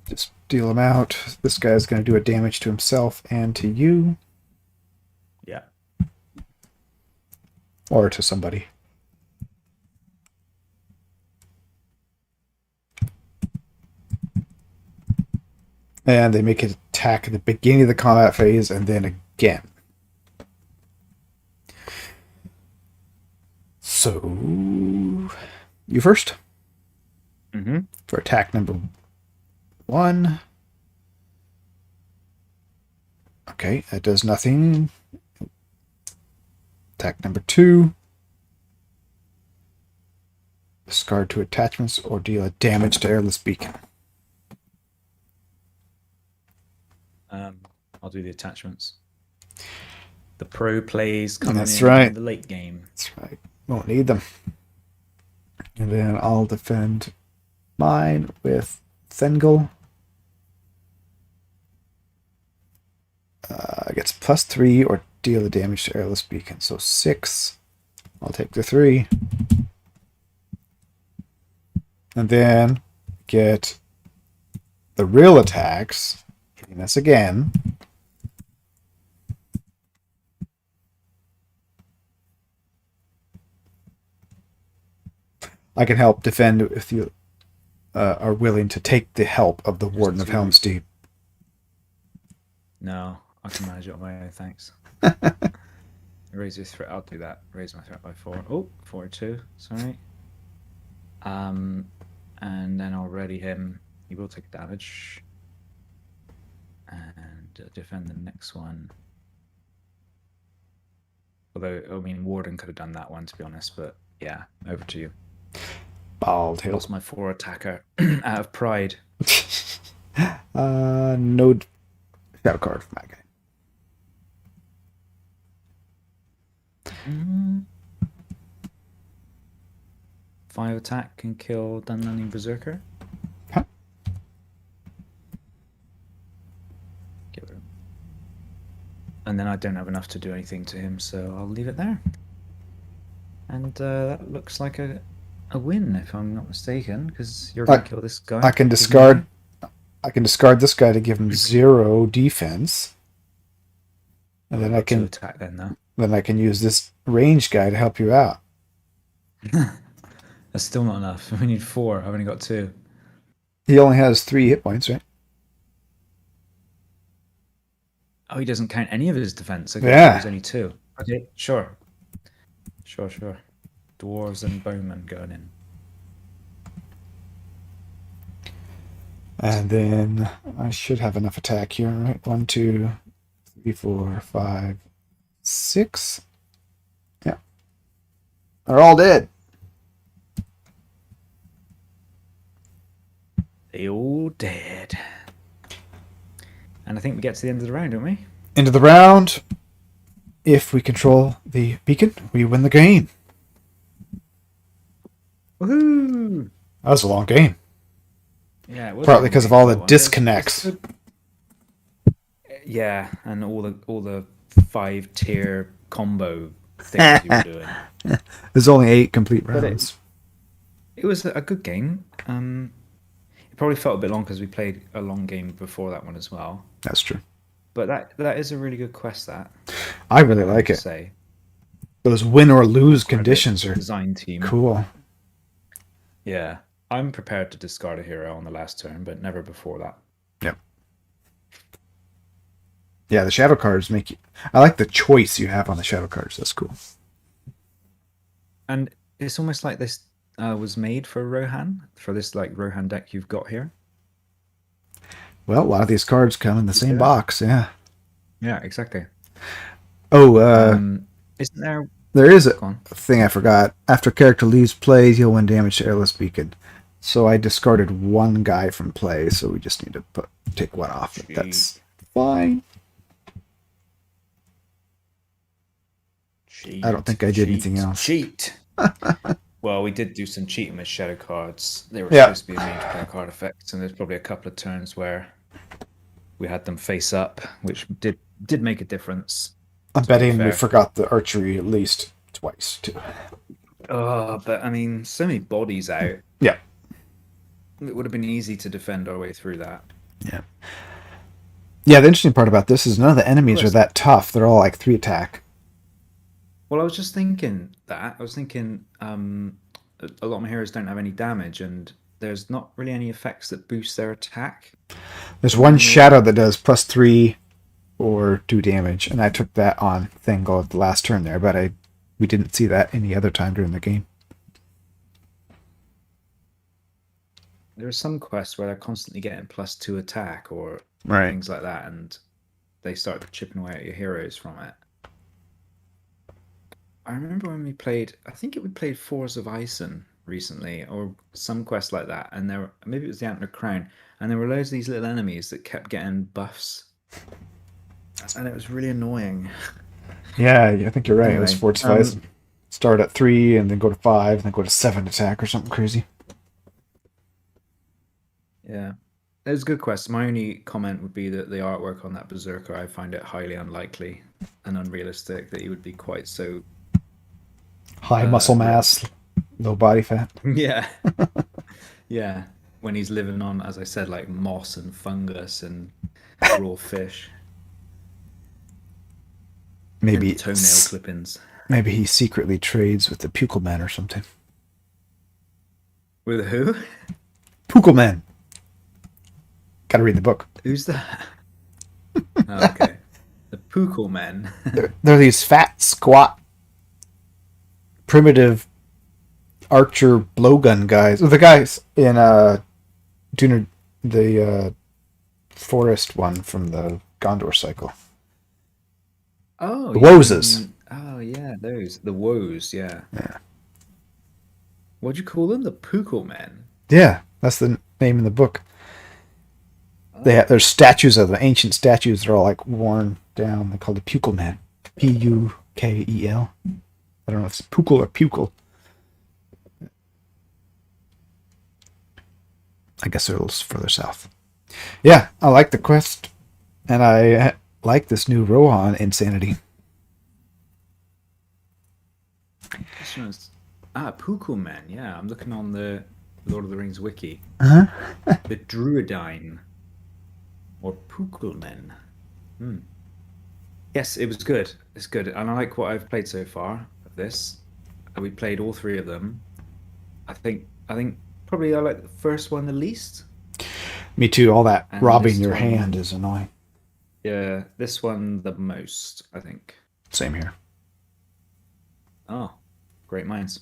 Just deal him out. This guy's going to do a damage to himself and to you. Yeah. Or to somebody. And they make an attack at the beginning of the combat phase and then again. So, you first for attack number 1. Okay, that does nothing. Attack number 2. Discard 2 attachments or deal a damage to airless beacon. I'll do the attachments. The pro plays coming That's in right. the late game. That's right. Won't need them. And then I'll defend mine with Thengel. Gets +3 or deal the damage to airless beacon. So 6. I'll take the 3. And then get the real attacks, hitting us again. I can help defend if you are willing to take the help of the Warden of Helm's Deep. No, I can manage it on my own, thanks. Raise your threat. I'll do that. Raise my threat by 4. Oh, 4-2. Sorry. And then I'll ready him. He will take damage. And defend the next one. Although, I mean, Warden could have done that one, to be honest. But yeah, over to you. Bald Hill. Lost my 4 attacker out of pride. No shadow card from that guy. Mm-hmm. 5 attack can kill Dunlanding Berserker. Huh? Kill him. And then I don't have enough to do anything to him, so I'll leave it there. And that looks like a win, if I'm not mistaken, because you're going to kill this guy. I can discard this guy to give him 0 defense. And then I can attack then I can use this range guy to help you out. That's still not enough. We need 4. I've only got 2. He only has 3 hit points, right? Oh, he doesn't count any of his defense. Okay, Yeah. There's only 2. Okay, sure. Sure. Dwarves and bowmen going in. And then I should have enough attack here, right? 1, 2, 3, 4, 5, 6. Yeah. They're all dead. They all dead. And I think we get to the end of the round, don't we? End of the round. If we control the beacon, we win the game. Woohoo! That was a long game. Yeah, it was Partly because of all the disconnects. Yeah, and all the 5-tier combo things you were doing. There's only 8 complete rounds. It was a good game. It probably felt a bit long because we played a long game before that one as well. That's true. But that is a really good quest. I really like it. Say. Those win or lose conditions are design team. Cool. Yeah, I'm prepared to discard a hero on the last turn, but never before that. Yep. Yeah, the shadow cards make you. I like the choice you have on the shadow cards. That's cool. And it's almost like this was made for Rohan, for this like Rohan deck you've got here. Well, a lot of these cards come in the same box. Yeah. Yeah, exactly. Oh, isn't there? There is a thing I forgot. After character leaves play, you'll win damage to airless beacon. So I discarded 1 guy from play, so we just need to take 1 off. That's fine. Cheat, I don't think I did anything else. Cheat. Well, we did do some cheating with shadow cards. They were supposed to be main player card effects, and there's probably a couple of turns where we had them face up, which did make a difference. I'm betting we forgot the archery at least twice, too. Oh, but I mean, so many bodies out. Yeah. It would have been easy to defend our way through that. Yeah. Yeah, the interesting part about this is none of the enemies are that tough. They're all like 3 attack. Well, I was just thinking that. I was thinking a lot of my heroes don't have any damage, and there's not really any effects that boost their attack. There's one Remind me shadow again. that does +3 or 2 damage, and I took that on Thingol at the last turn there, but we didn't see that any other time during the game. There are some quests where they're constantly getting +2 attack or Right. things like that, and they start chipping away at your heroes from it. I remember when we played, I think we played Fours of Ison recently, or some quest like that, and maybe it was the Antler Crown, and there were loads of these little enemies that kept getting buffs, and it was really annoying. Yeah, I think you're right. It was Anyway, 4 start at 3 and then go to 5 and then go to 7 attack or something crazy. yeah, it was a good quest. My only comment would be that the artwork on that Berserker, I find it highly unlikely and unrealistic that he would be quite so. High muscle mass, low body fat. Yeah. Yeah. When he's living on, as I said, like moss and fungus and raw fish. Maybe and toenail clippings. Maybe he secretly trades with the Pukel Man or something. With who? Pukel Man. Gotta read the book. Who's that? Oh, okay. The Pukul Men. They're these fat, squat, primitive archer blowgun guys. The guys in Duna, the forest one from the Gondor cycle. Oh, The Wozes. Oh, yeah, those. The Woes, yeah. Yeah. What'd you call them? The Pukul Men? Yeah, that's the name in the book. Oh. There's statues of them, ancient statues that are all like worn down. They're called the Pukel Man. Pukel. I don't know if it's Pukel or Pukel. I guess they're a little further south. Yeah, I like the quest, and I like this new Rohan insanity. Pukul Men. Yeah, I'm looking on the Lord of the Rings wiki. Uh-huh. The Druidine. Or Pukul Men. Yes, it was good. It's good. And I like what I've played so far of this. We played all three of them. I think probably I like the first one the least. Me too. All that And robbing this your one- hand is annoying. Yeah, this one the most, I think. Same here. Oh, great minds.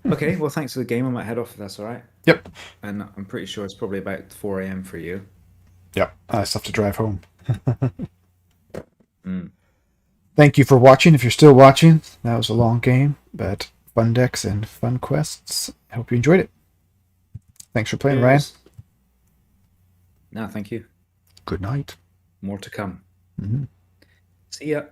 Okay, well, thanks for the game. I might head off if that's all right. Yep. And I'm pretty sure it's probably about 4 a.m. for you. Yep. I still have to drive home. Mm. Thank you for watching. If you're still watching, that was a long game, but fun decks and fun quests. I hope you enjoyed it. Thanks for playing, Ryan. No, thank you. Good night. More to come. Mm-hmm. See ya.